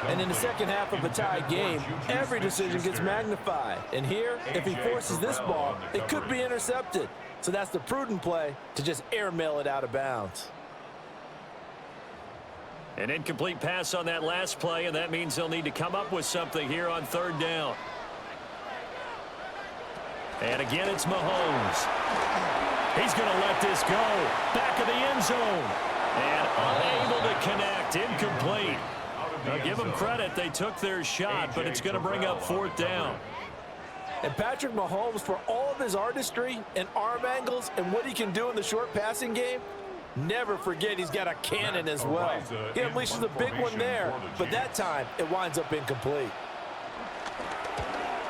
And in the second half of a tied game, every decision gets magnified. And here, if he forces this ball, it could be intercepted. So that's the prudent play to just airmail it out of bounds. An incomplete pass on that last play, and that means they'll need to come up with something here on third down. And again, it's Mahomes. He's going to let this go. Back of the end zone. And unable to connect. Incomplete. Now, give them credit. They took their shot, but it's going to bring up fourth down. And Patrick Mahomes, for all of his artistry and arm angles and what he can do in the short passing game, never forget he's got a cannon as well. He unleashes a big one there, but that time it winds up incomplete.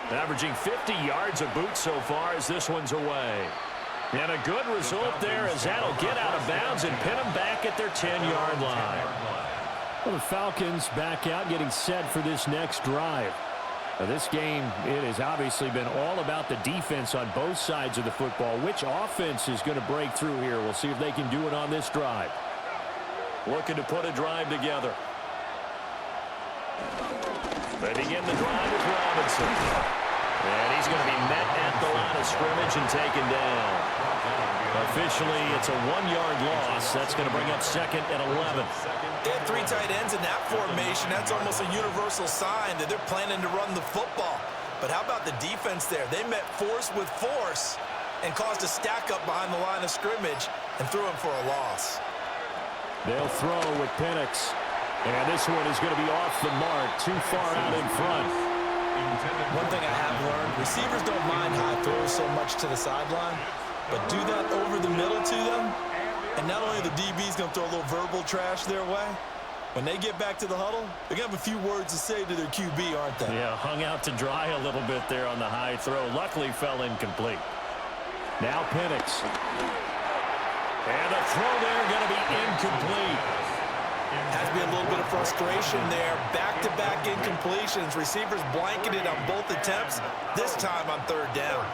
Averaging 50 yards a boot so far as this one's away. And a good result there as that'll get out of bounds and pin them back at their 10-yard line. Well, the Falcons back out getting set for this next drive. Now, this game, it has obviously been all about the defense on both sides of the football. Which offense is going to break through here? We'll see if they can do it on this drive. Looking to put a drive together. They begin the drive with Robinson. And he's going to be met at the line of scrimmage and taken down. Officially, it's a 1-yard loss. That's going to bring up second and 11. They had 3 tight ends in that formation. That's almost a universal sign that they're planning to run the football. But how about the defense there? They met force with force and caused a stack up behind the line of scrimmage and threw him for a loss. They'll throw with Penix. And this one is going to be off the mark, too far out in front. One thing I have learned, receivers don't mind high throws so much to the sideline, but do that over the middle to them, and not only the DB's going to throw a little verbal trash their way, when they get back to the huddle, they're going to have a few words to say to their QB, aren't they? Yeah, hung out to dry a little bit there on the high throw. Luckily fell incomplete. Now Penix. And the throw there going to be incomplete. Has to be a little bit of frustration there. Back-to-back incompletions. Receivers blanketed on both attempts, this time on third down.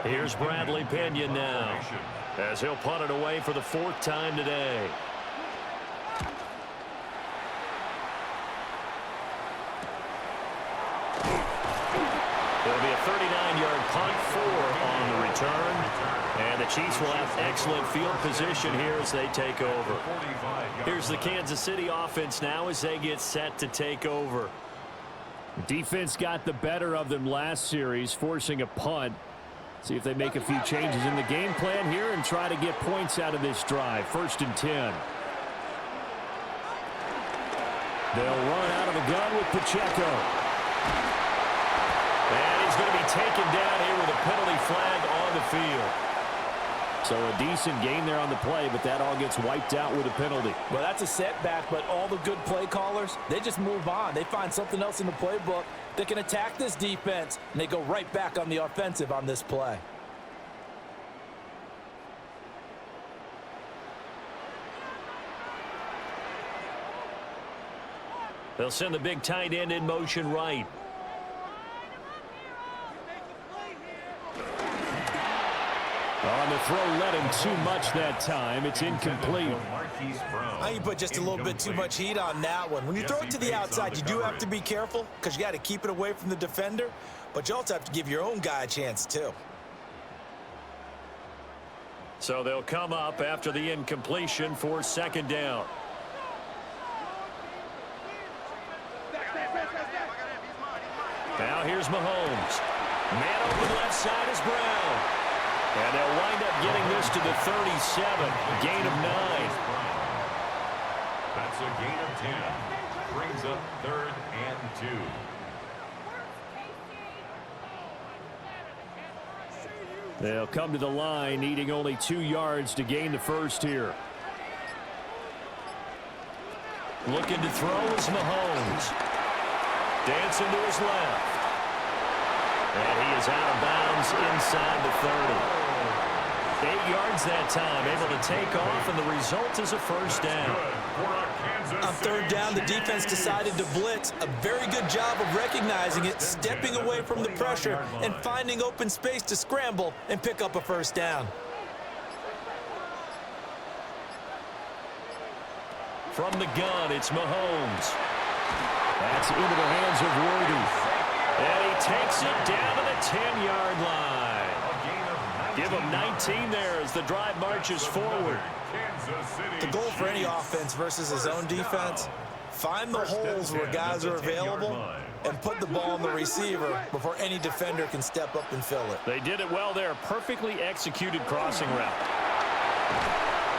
Here's Bradley Pinion now, as he'll punt it away for the 4th time today. There'll be a 39-yard punt, 4 on the return. And the Chiefs will have excellent field position here as they take over. Here's the Kansas City offense now as they get set to take over. Defense got the better of them last series, forcing a punt. See if they make a few changes in the game plan here and try to get points out of this drive. 1st and 10. They'll run out of the gun with Pacheco. And he's going to be taken down here with a penalty flag on the field. So a decent gain there on the play, but that all gets wiped out with a penalty. Well, that's a setback, but all the good play callers, they just move on. They find something else in the playbook that can attack this defense, and they go right back on the offensive on this play. They'll send the big tight end in motion right. On the throw, let him too much that time. It's incomplete. Now you put just a little bit too much heat on that one. When you throw it to the outside, you do have to be careful because you got to keep it away from the defender, but you also have to give your own guy a chance too. So they'll come up after the incompletion for 2nd down. Now here's Mahomes. Man open left side is Brown. And they'll wind up getting this to the 37. Gain of 9. That's a gain of 10. Brings up 3rd and 2. They'll come to the line, needing only 2 yards to gain the first here. Looking to throw is Mahomes. Dancing to his left. And he is out of bounds inside the 30. 8 yards that time, able to take off, and the result is a first down. On third down, the defense decided to blitz. A very good job of recognizing it, stepping away from the pressure, and finding open space to scramble and pick up a first down. From the gun, it's Mahomes. That's into the hands of Worthy. And he takes it down to the 10-yard line. Give them 19 there as the drive marches forward. The goal for any offense versus his own defense, find the holes where guys are available and put the ball on the receiver before any defender can step up and fill it. They did it well there. Perfectly executed crossing route.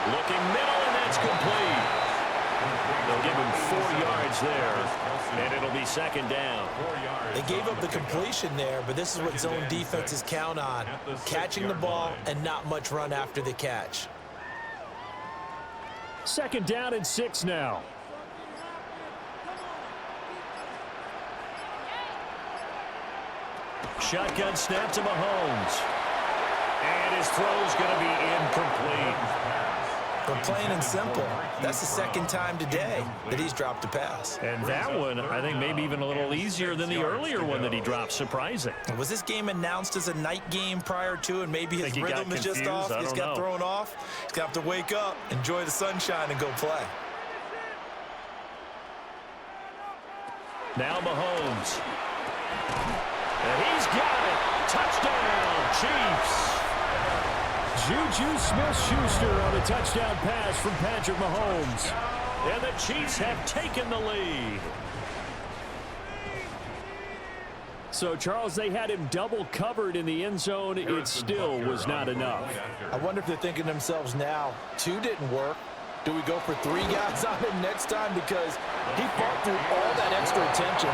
Looking middle, and that's complete. They'll give him 4 yards there, and it'll be second down. They gave up the completion there, but this is what zone defenses count on, catching the ball and not much run after the catch. Second down and 6 now. Shotgun snap to Mahomes. And his throw's going to be incomplete. But plain and simple, that's the second time today that he's dropped a pass. And that one, I think, maybe even a little easier than the earlier one that he dropped. Surprising. Was this game announced as a night game prior to, and maybe his rhythm is just off? He's got thrown off. He's going to have to wake up, enjoy the sunshine, and go play. Now Mahomes. And he's got it. Touchdown, Chiefs. Juju Smith-Schuster on a touchdown pass from Patrick Mahomes. And the Chiefs have taken the lead. So, Charles, they had him double covered in the end zone. It still was not enough. I wonder if they're thinking to themselves now, 2 didn't work. Do we go for 3 guys on him next time? Because he fought through all that extra attention,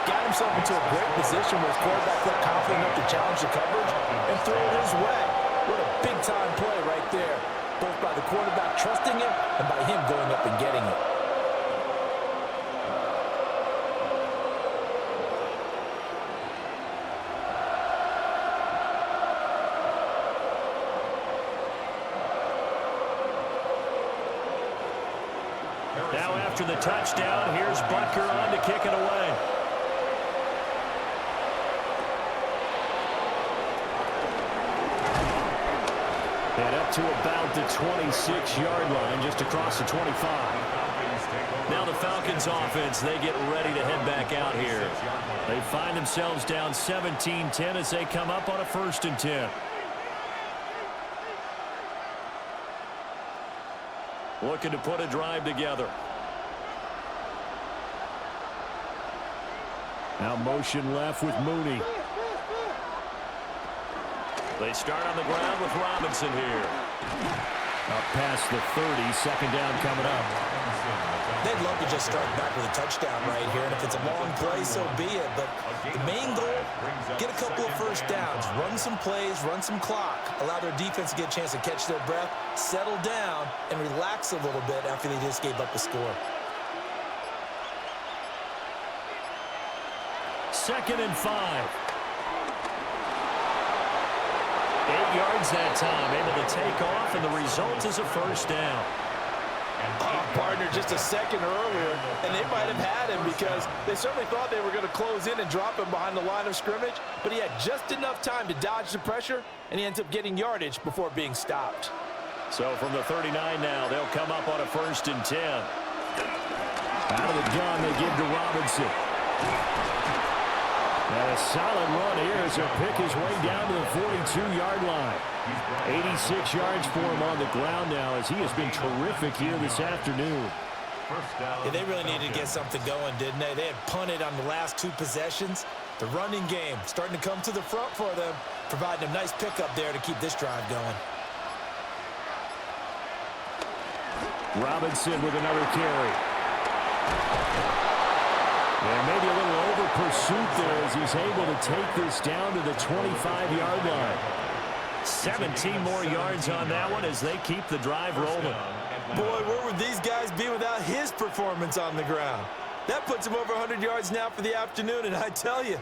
got himself into a great position where his quarterback felt confident enough to challenge the coverage and throw it his way. What a big-time play right there, both by the quarterback trusting him and by him going up and getting it. Now after the touchdown, here's Butker on to kick it away. And up to about the 26-yard line, just across the 25. Now the Falcons offense, they get ready to head back out here. They find themselves down 17-10 as they come up on a 1st and 10. Looking to put a drive together. Now motion left with Mooney. They start on the ground with Robinson here. Up past the 30, second down coming up. They'd love to just start back with a touchdown right here, and if it's a long play, so be it. But the main goal, get a couple of first downs, run some plays, run some clock, allow their defense to get a chance to catch their breath, settle down, and relax a little bit after they just gave up a score. 2nd and 5. 8 yards that time, able to take off, and the result is a first down. Partner just a second earlier, and they might have had him because they certainly thought they were going to close in and drop him behind the line of scrimmage, but he had just enough time to dodge the pressure, and he ends up getting yardage before being stopped. So from the 39 now, they'll come up on a 1st and 10. Out of the gun, they give to Robinson. And a solid run here as he'll pick his way down to the 42-yard line. 86 yards for him on the ground now as he has been terrific here this afternoon. Yeah, they really needed to get something going, didn't they? They had punted on the last 2 possessions. The running game starting to come to the front for them, providing a nice pickup there to keep this drive going. Robinson with another carry. And maybe a little over pursuit there as he's able to take this down to the 25-yard line. 17 more yards on that one as they keep the drive rolling. Boy, where would these guys be without his performance on the ground? That puts him over 100 yards now for the afternoon, and I tell you,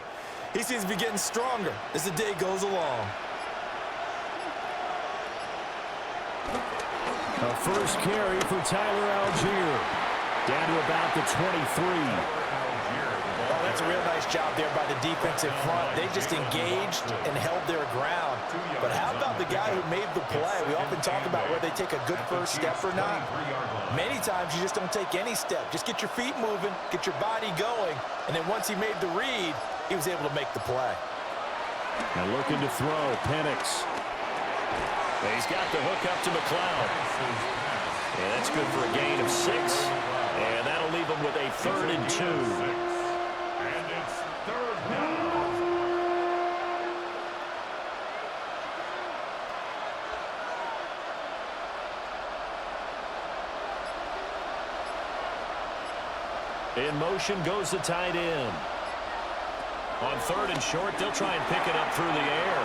he seems to be getting stronger as the day goes along. A first carry for Tyler Algier. Down to about the 23. Well, that's a real nice job there by the defensive front. They just engaged and held their ground. But how about the guy who made the play? We often talk about whether they take a good first step or not. Many times you just don't take any step. Just get your feet moving, get your body going, and then once he made the read, he was able to make the play. Now looking to throw, Penix. He's got the hook up to McLeod. And that's good for a gain of 6. And that'll leave him with a 3rd and 2. And it's 3rd down. In motion goes the tight end. On 3rd and short, they'll try and pick it up through the air.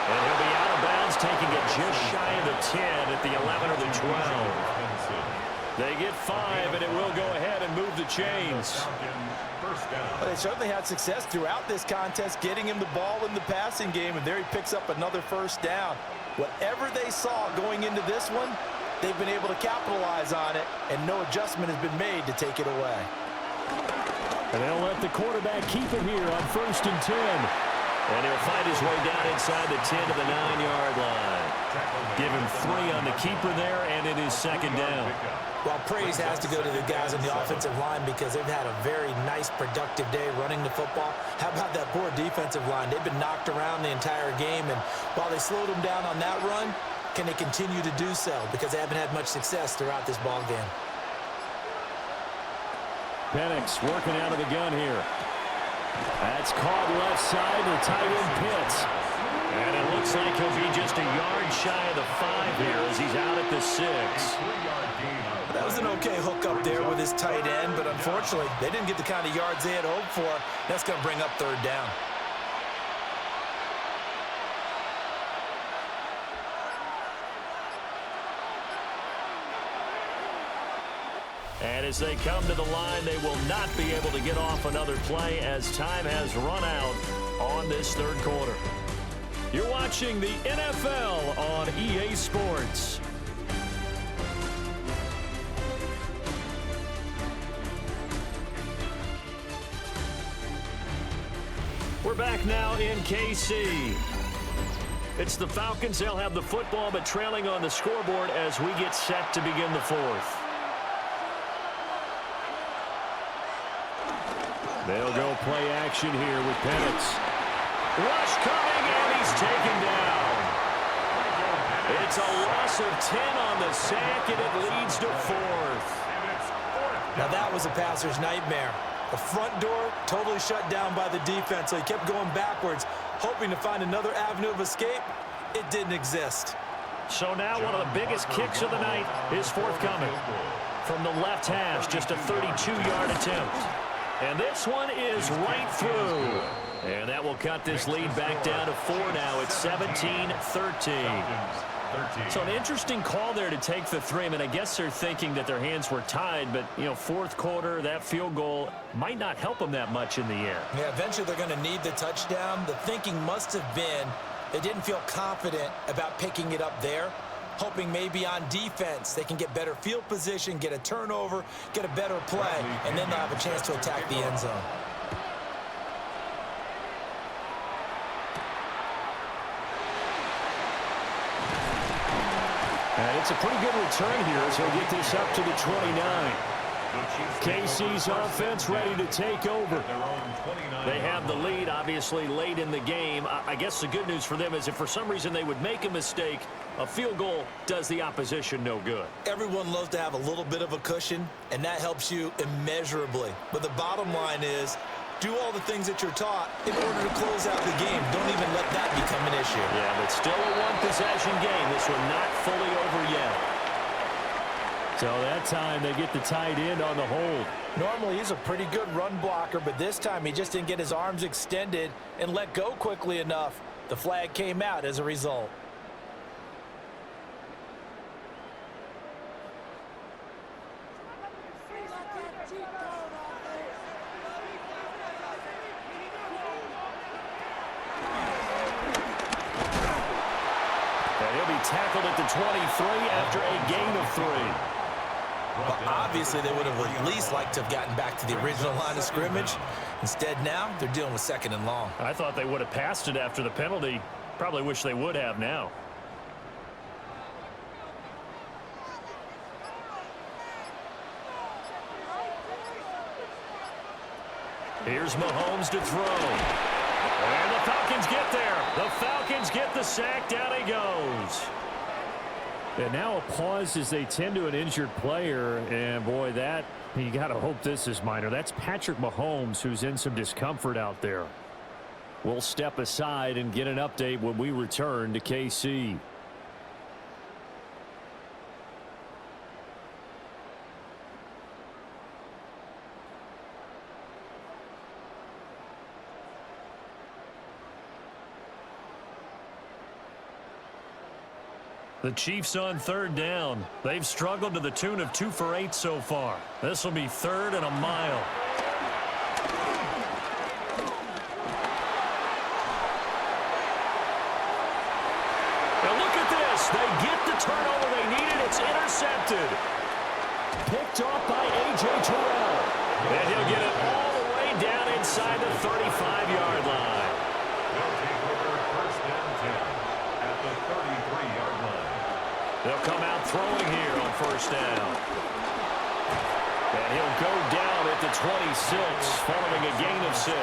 And he'll be out of bounds, taking it just shy of the 10 at the 11 or the 12. They get 5, and it will go ahead and move the chains. Well, they certainly had success throughout this contest, getting him the ball in the passing game, and there he picks up another 1st down. Whatever they saw going into this one, they've been able to capitalize on it, and no adjustment has been made to take it away. And they'll let the quarterback keep it here on 1st and 10. And he'll fight his way down inside the 10 to the 9-yard line. Give him 3 on the keeper there, and it is 2nd down. Well, praise has to go to the guys on the offensive line because they've had a very nice, productive day running the football. How about that poor defensive line? They've been knocked around the entire game, and while they slowed them down on that run, can they continue to do so? Because they haven't had much success throughout this ball game. Penix working out of the gun here. That's caught left side to tight end Pitts. And it looks like he'll be just a yard shy of the 5 here as he's out at the 6. That was an okay hook up there with his tight end, but unfortunately, they didn't get the kind of yards they had hoped for. That's going to bring up 3rd down. And as they come to the line, they will not be able to get off another play as time has run out on this 3rd quarter. You're watching the NFL on EA Sports. We're back now in KC. It's the Falcons. They'll have the football, but trailing on the scoreboard as we get set to begin the 4th. They'll go play action here with Penix. Rush coming, and he's taken down. It's a loss of 10 on the sack, and it leads to 4th. Now that was a passer's nightmare. The front door totally shut down by the defense, so he kept going backwards, hoping to find another avenue of escape. It didn't exist. So now one of the biggest kicks of the night is forthcoming. From the left hash, just a 32-yard attempt. And this one is right through. And that will cut this lead back down to 4 now. It's 17-13. So an interesting call there to take the 3. I mean, I guess they're thinking that their hands were tied, but, you know, 4th quarter, that field goal might not help them that much in the air. Yeah, eventually they're going to need the touchdown. The thinking must have been they didn't feel confident about picking it up there, hoping maybe on defense they can get better field position, get a turnover, get a better play, and then they'll have a chance to attack the end zone. And it's a pretty good return here as he'll get this up to the 29. KC's offense ready to take over. They have the lead, obviously, late in the game. I guess the good news for them is if for some reason they would make a mistake, a field goal does the opposition no good. Everyone loves to have a little bit of a cushion, and that helps you immeasurably. But the bottom line is, do all the things that you're taught in order to close out the game. Don't even let that become an issue. Yeah, but still a one-possession game. This one not fully over yet. So that time they get the tight end on the hold. Normally he's a pretty good run blocker, but this time he just didn't get his arms extended and let go quickly enough. The flag came out as a result. Tackled at the 23 after a gain of 3. Well, obviously, they would have at least liked to have gotten back to the original line of scrimmage. Instead, now they're dealing with 2nd and long. I thought they would have passed it after the penalty. Probably wish they would have now. Here's Mahomes to throw. And the Falcons get there. The Falcons get the sack. Down he goes. And now a pause as they tend to an injured player. And, boy, you got to hope this is minor. That's Patrick Mahomes, who's in some discomfort out there. We'll step aside and get an update when we return to KC. The Chiefs on third down. They've struggled to the tune of 2 for 8 so far. This will be 3rd and a mile. Now look at this. They get the turnover they needed. It's intercepted. Picked off by A.J. Terrell. And he'll get it all the way down inside the 35-yard line. They'll take over 1st and 10 at the 33-yard line. They'll come out throwing here on 1st down. And he'll go down at the 26, following a gain of 6.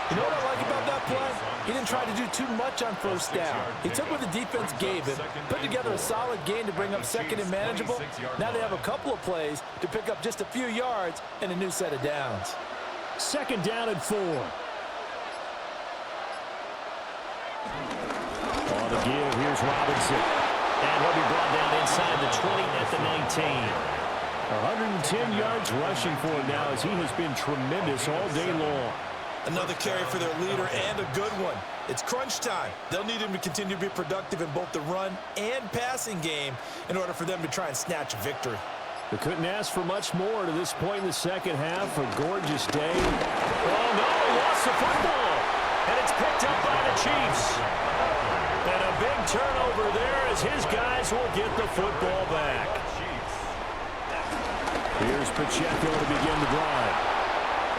You know what I like about that play? He didn't try to do too much on 1st down. He took what the defense gave him, put together a solid gain to bring up 2nd and manageable. Now they have a couple of plays to pick up just a few yards and a new set of downs. 2nd down and 4. On the give, here's Robinson. And he'll be brought down inside the 20 at the 19. 110 yards rushing for him now as he has been tremendous all day long. Another carry for their leader and a good one. It's crunch time. They'll need him to continue to be productive in both the run and passing game in order for them to try and snatch a victory. They couldn't ask for much more to this point in the second half. A gorgeous day. Oh, no, he lost the football. And it's picked up by the Chiefs. And a big turnover there as his guys will get the football back. Here's Pacheco to begin the drive.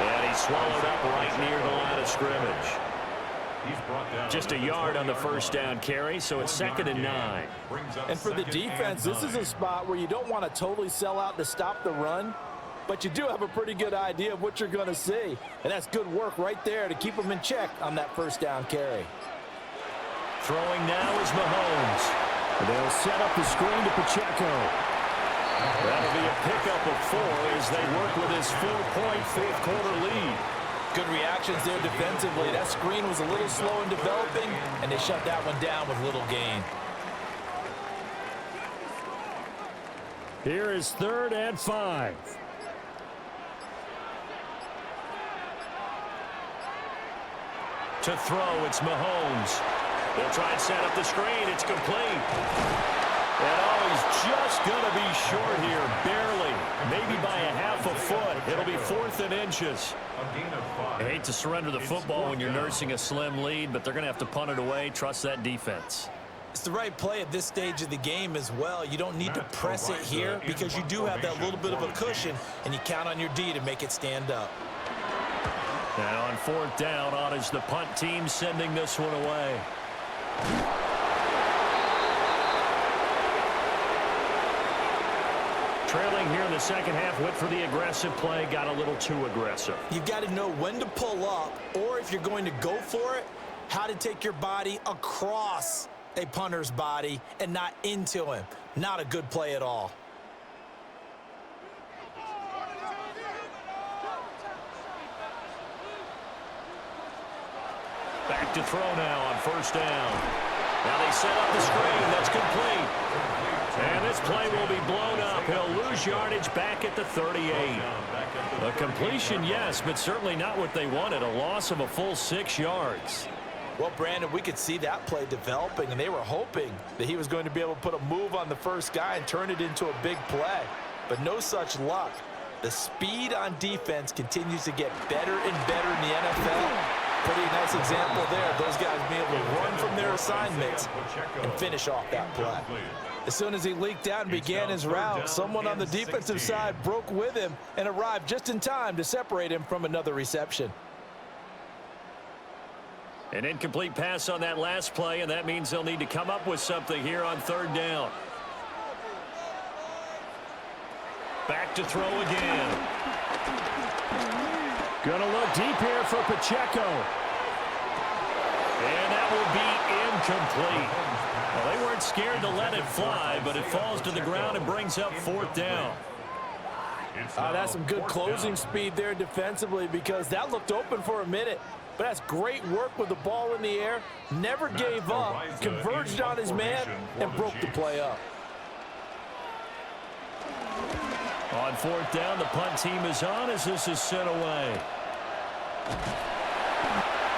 And he's swallowed up right near the line of scrimmage. Just a yard on the 1st down carry, so it's 2nd and 9. And for the defense, this is a spot where you don't want to totally sell out to stop the run, but you do have a pretty good idea of what you're going to see. And that's good work right there to keep them in check on that 1st down carry. Throwing now is Mahomes. They'll set up the screen to Pacheco. That'll be a pickup of 4 as they work with his 4-point 4th quarter lead. Good reactions there defensively. That screen was a little slow in developing, and they shut that one down with little gain. Here is 3rd and 5. To throw, it's Mahomes. They'll try and set up the screen. It's complete. And he's just going to be short here, barely. Maybe by a half a foot. It'll be 4th and inches. I hate to surrender the football when you're nursing a slim lead, but they're going to have to punt it away. Trust that defense. It's the right play at this stage of the game as well. You don't need to press it here because you do have that little bit of a cushion, and you count on your D to make it stand up. And on 4th down, on is the punt team sending this one away. Trailing here in the second half, went for the aggressive play, got a little too aggressive. You've got to know when to pull up, or if you're going to go for it, how to take your body across a punter's body and not into him. Not a good play at all. Back to throw now on 1st down. Now they set up the screen. That's complete. And this play will be blown up. He'll lose yardage back at the 38. A completion, yes, but certainly not what they wanted. A loss of a full 6 yards. Well, Brandon, we could see that play developing, and they were hoping that he was going to be able to put a move on the first guy and turn it into a big play. But no such luck. The speed on defense continues to get better and better in the NFL. Pretty nice example there. Those guys being able to run from their assignments and finish off that play. As soon as he leaked out and began his route, someone on the defensive side broke with him and arrived just in time to separate him from another reception. An incomplete pass on that last play, and that means they'll need to come up with something here on 3rd down. Back to throw again. Gonna look deep here for Pacheco. And that will be incomplete. Well, they weren't scared to let it fly, but it falls to the ground and brings up fourth down. That's some good closing speed there defensively, because that looked open for a minute. But that's great work with the ball in the air. Never gave up, converged on his man, and broke the play up. On fourth down, the punt team is on as this is sent away.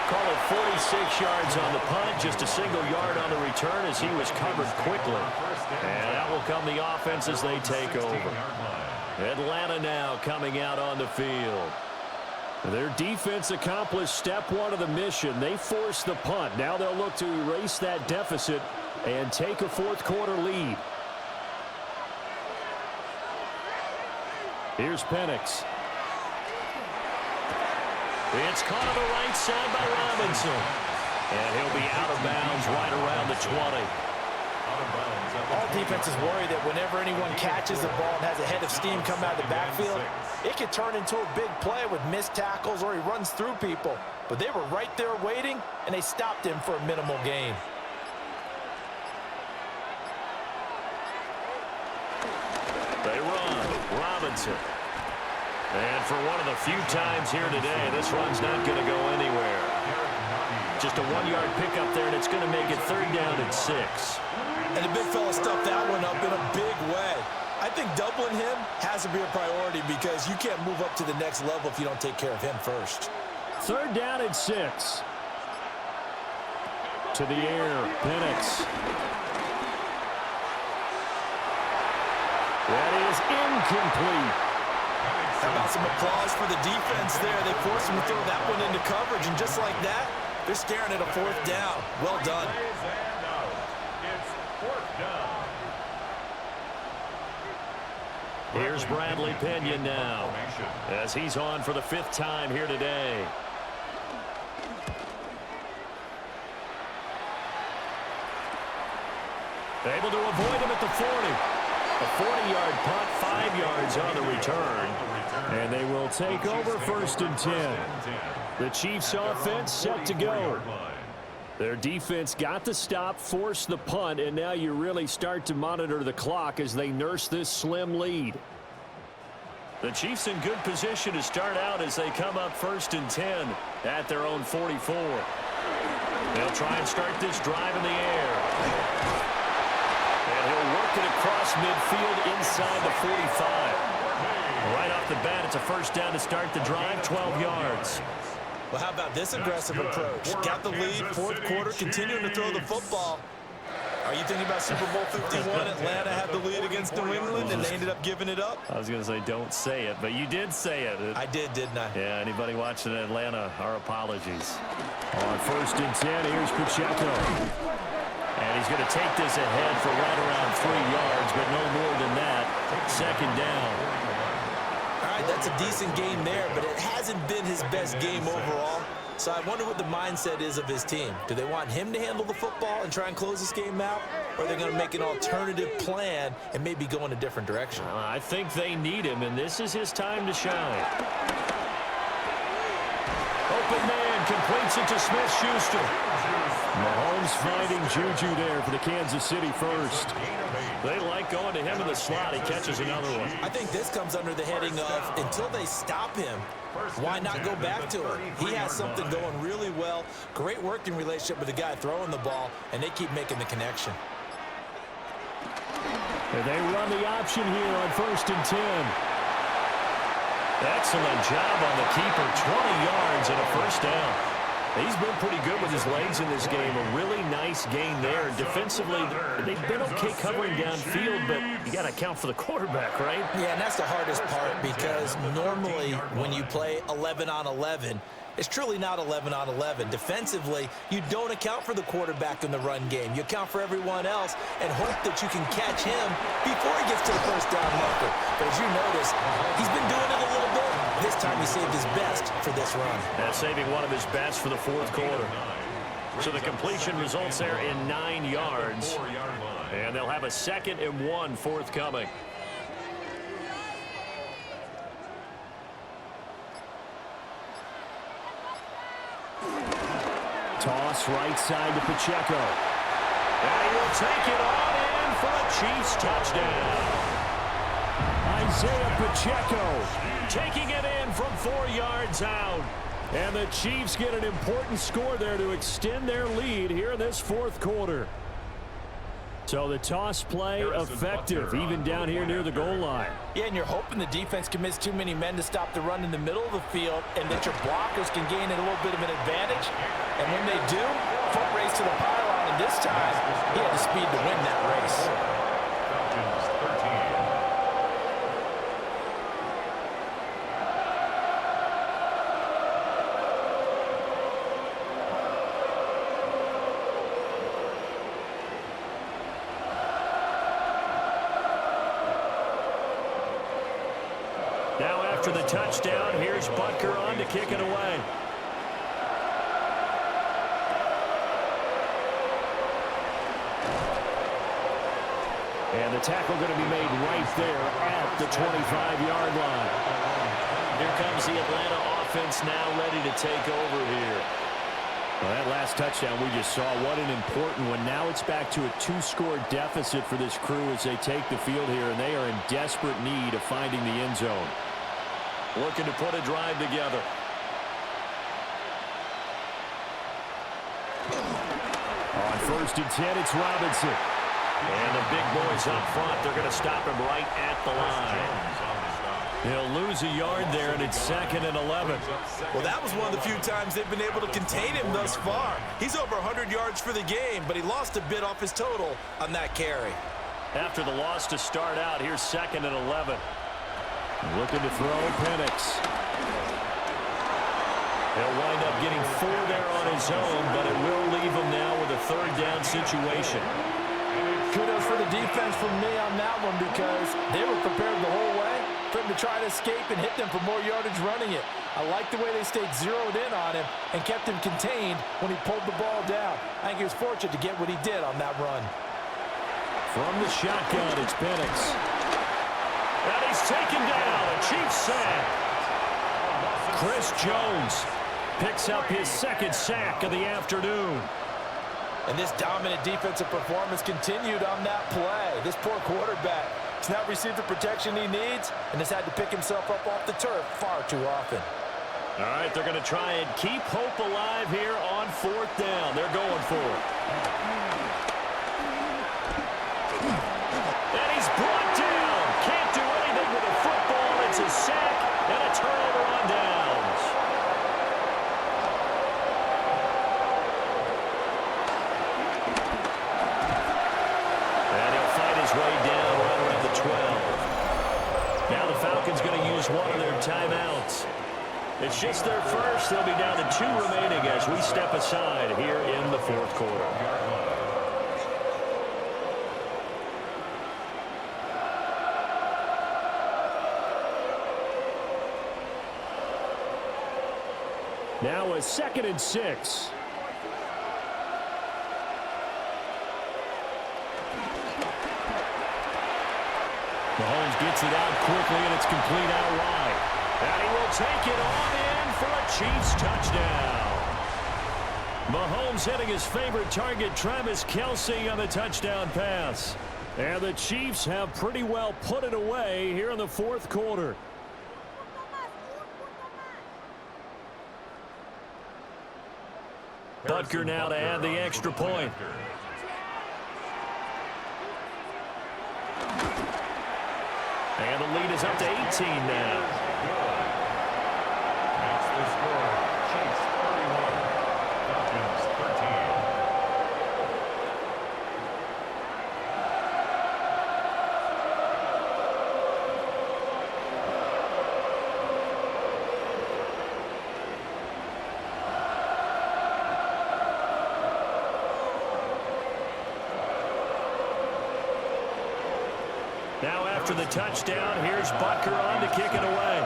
Call it 46 yards on the punt, just a single yard on the return as he was covered quickly. And that will come the offense as they take over. Atlanta now coming out on the field. Their defense accomplished step one of the mission. They forced the punt. Now they'll look to erase that deficit and take a fourth quarter lead. Here's Penix. It's caught on the right side by Robinson. And he'll be out of bounds right around the 20. All defenses worry that whenever anyone catches the ball and has a head of steam come out of the backfield, it could turn into a big play with missed tackles or he runs through people. But they were right there waiting, and they stopped him for a minimal gain. They run. Robinson. And for one of the few times here today, this run's not going to go anywhere. Just a 1-yard pickup there, and it's going to make it 3rd down and 6. And the big fella stuffed that one up in a big way. I think doubling him has to be a priority, because you can't move up to the next level if you don't take care of him first. 3rd down and 6. To the air, Penix. That is incomplete. How about some applause for the defense there? They forced him to throw that one into coverage, and just like that, they're staring at a 4th down. Well done. Here's Bradley Pinion now, as he's on for the 5th time here today. Able to avoid him at the 40. A 40-yard punt, 5 yards on the return. And they will take over 1st and 10. The Chiefs offense set to go. Their defense got the stop, forced the punt, and now you really start to monitor the clock as they nurse this slim lead. The Chiefs in good position to start out as they come up 1st and 10 at their own 44. They'll try and start this drive in the air. And he'll work it across midfield inside the 45. Right off the bat, it's a 1st down to start the drive, 12 yards. Well, how about this aggressive approach? Got the lead, 4th quarter, continuing to throw the football. Are you thinking about Super Bowl 51? Atlanta had the lead against New England, and they ended up giving it up? I was going to say don't say it, but you did say it. I did, didn't I? Yeah, anybody watching Atlanta, our apologies. On 1st and 10, here's Pacheco. And he's going to take this ahead for right around 3 yards, but no more than that. 2nd down. All right, that's a decent game there, but it hasn't been his best game overall. So I wonder what the mindset is of his team. Do they want him to handle the football and try and close this game out? Or are they going to make an alternative plan and maybe go in a different direction? I think they need him, and this is his time to shine. Open man completes it to Smith-Schuster. Mahomes finding Juju there for the Kansas City first. They like going to him in the slot. He catches another one. I think this comes under the heading of, until they stop him, why not go back to him? He has something going really well. Great working relationship with the guy throwing the ball, and they keep making the connection. And they run the option here on 1st and 10. Excellent job on the keeper. 20 yards and a 1st down. He's been pretty good with his legs in this game. A really nice game there. Defensively, they've been okay covering downfield, but you got to account for the quarterback, right? Yeah, and that's the hardest part, because normally when you play 11 on 11, it's truly not 11 on 11. Defensively, you don't account for the quarterback in the run game. You account for everyone else and hope that you can catch him before he gets to the 1st down marker. But as you notice, he's been doing it a little bit. This time he saved his best for this run. And saving one of his best for the 4th quarter. So the completion results there in 9 yards. And they'll have a 2nd and 1 forthcoming. Toss right side to Pacheco. And he will take it on in for a Chiefs touchdown. Isaiah Pacheco taking it in from 4 yards out. And the Chiefs get an important score there to extend their lead here in this fourth quarter. So the toss play effective, even down here near the goal line. Yeah, and you're hoping the defense commits too many men to stop the run in the middle of the field and that your blockers can gain a little bit of an advantage. And when they do, foot race to the pylon, and this time he had the speed to win that race. Falcons 13. Now after the touchdown, here's Butker on to kick it away. And the tackle going to be made right there at the 25-yard line. Here comes the Atlanta offense now ready to take over here. Well, that last touchdown we just saw, what an important one. Now it's back to a 2-score deficit for this crew as they take the field here, and they are in desperate need of finding the end zone. Looking to put a drive together. On 1st and 10, it's Robinson. And the big boys up front, they're going to stop him right at the line. He'll lose a yard there, and it's 2nd and 11. Well, that was one of the few times they've been able to contain him thus far. He's over 100 yards for the game, but he lost a bit off his total on that carry. After the loss to start out, here's 2nd and 11. Looking to throw Penix. He'll wind up getting 4 there on his own, but it will leave him now with a 3rd down situation. Kudos for the defense from me on that one because they were prepared the whole way for him to try to escape and hit them for more yardage running it. I like the way they stayed zeroed in on him and kept him contained when he pulled the ball down. I think he was fortunate to get what he did on that run. From the shotgun, it's Penix. And he's taken down, a Chiefs sack. Chris Jones picks up his 2nd sack of the afternoon. And this dominant defensive performance continued on that play. This poor quarterback has not received the protection he needs and has had to pick himself up off the turf far too often. All right, they're going to try and keep hope alive here on 4th down. They're going for it. And he's brought down. Can't do anything with a football. It's a sack and a turnover on downs. And he'll fight his way down right around the 12. Now the Falcons going to use one of their timeouts. It's just their first. They'll be down to 2 remaining as we step aside here in the 4th quarter. Now a 2nd and 6. Mahomes gets it out quickly, and it's complete out wide. And he will take it on in for a Chiefs touchdown. Mahomes hitting his favorite target, Travis Kelce, on the touchdown pass. And the Chiefs have pretty well put it away here in the 4th quarter. Butker now to add the extra point. And the lead is up to 18 now. That's the score. Chiefs 31, Falcons 13. Now after the touchdown, here's Butker on to kick it away.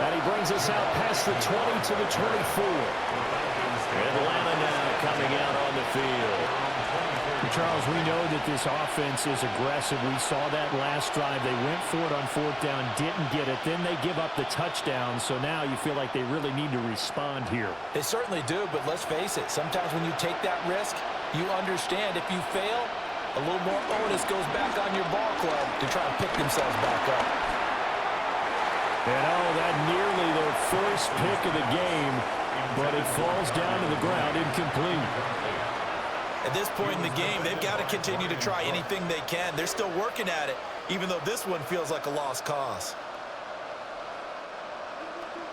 And he brings us out past the 20 to the 24. Atlanta now coming out on the field. Charles, we know that this offense is aggressive. We saw that last drive. They went for it on fourth down, didn't get it. Then they give up the touchdown. So now you feel like they really need to respond here. They certainly do, but let's face it. Sometimes when you take that risk, you understand if you fail, a little more onus goes back on your ball club to try to pick themselves back up. And that nearly their first pick of the game, but it falls down to the ground incomplete. At this point in the game, they've got to continue to try anything they can. They're still working at it, even though this one feels like a lost cause.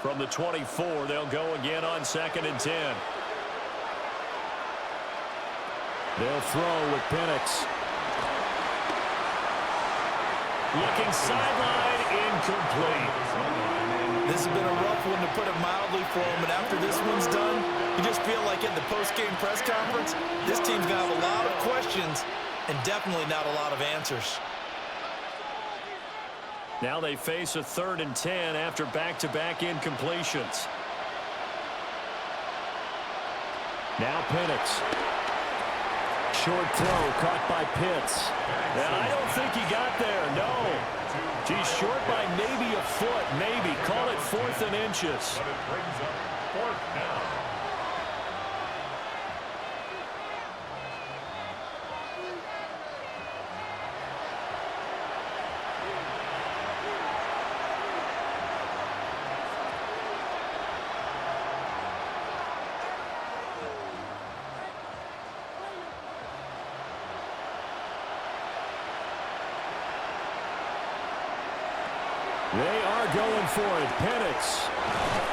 From the 24, they'll go again on 2nd and 10. They'll throw with Penix. Looking sideline, incomplete. This has been a rough one, to put it mildly, for him. And after this one's done, you just feel like in the post-game press conference, this team's going to have a lot of questions and definitely not a lot of answers. Now they face a 3rd and 10 after back-to-back incompletions. Now Penix. Short throw caught by Pitts. And I don't think he got there, no. He's short by maybe a foot, maybe. Call it 4th and inches. But it brings up 4th down. They are going for it. Penix.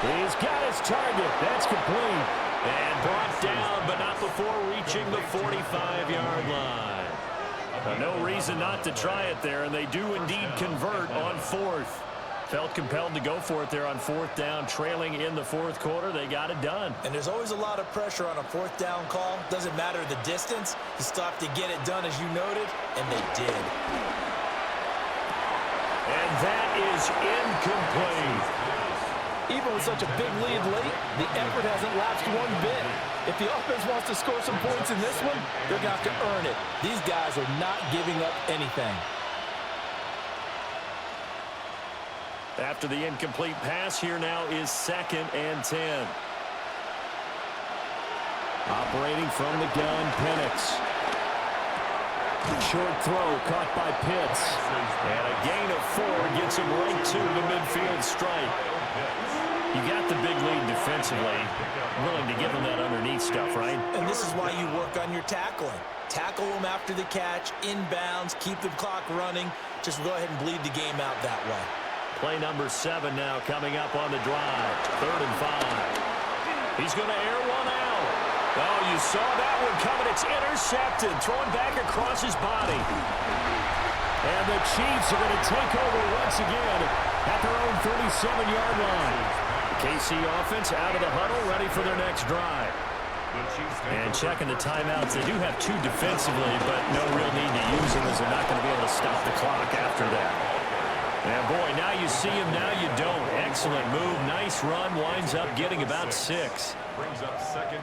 He's got his target. That's complete. And brought down, but not before reaching the 45-yard line. No reason not to try it there, and they do indeed convert on 4th. Felt compelled to go for it there on 4th down, trailing in the 4th quarter. They got it done. And there's always a lot of pressure on a 4th down call. Doesn't matter the distance. You still have to get it done, as you noted, and they did. And that is incomplete. Even with such a big lead late, the effort hasn't lapsed one bit. If the offense wants to score some points in this one, they're going to have to earn it. These guys are not giving up anything. After the incomplete pass, here now is 2nd and 10. Operating from the gun, Penix. Short throw caught by Pitts. And a gain of 4 gets him right to the midfield stripe. You got the big lead defensively. Willing to give them that underneath stuff, right? And this is why you work on your tackling. Tackle them after the catch, inbounds, keep the clock running. Just go ahead and bleed the game out that way. Play number 7 now coming up on the drive. 3rd and 5. He's going to air one out. Oh, you saw that one coming. It's intercepted. Thrown back across his body. And the Chiefs are going to take over once again at their own 37-yard line. The KC offense out of the huddle, ready for their next drive. And checking the timeouts. They do have 2 defensively, but no real need to use them as they're not going to be able to stop the clock after that. And boy, now you see him, now you don't. Excellent move, nice run, winds up getting about 6.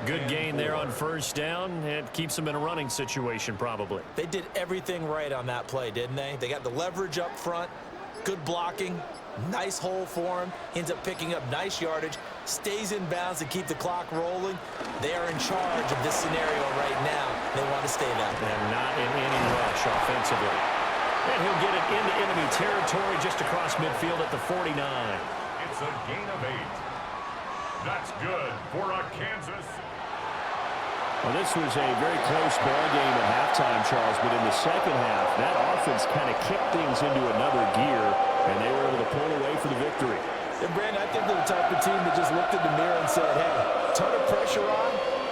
Good gain there on 1st down. It keeps them in a running situation probably. They did everything right on that play, didn't they? They got the leverage up front, good blocking, nice hole for him. Ends up picking up nice yardage, stays in bounds to keep the clock rolling. They are in charge of this scenario right now. They want to stay that way. And not in any rush offensively. And he'll get it into enemy territory just across midfield at the 49. It's a gain of 8. That's good for a Kansas. Well, this was a very close ball game at halftime, Charles, but in the second half, that offense kind of kicked things into another gear, and they were able to pull away for the victory. And, Brandon, I think they're the type of team that just looked in the mirror and said, hey, ton of pressure on,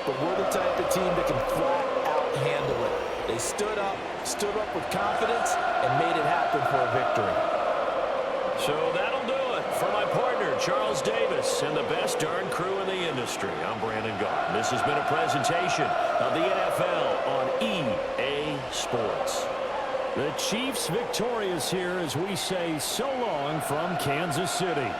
but we're the type of team that can flat out handle it. They stood up with confidence, and made it happen for a victory. So that'll do it for my partner, Charles Davis, and the best darn crew in the industry. I'm Brandon Gaughan. This has been a presentation of the NFL on EA Sports. The Chiefs victorious here as we say so long from Kansas City.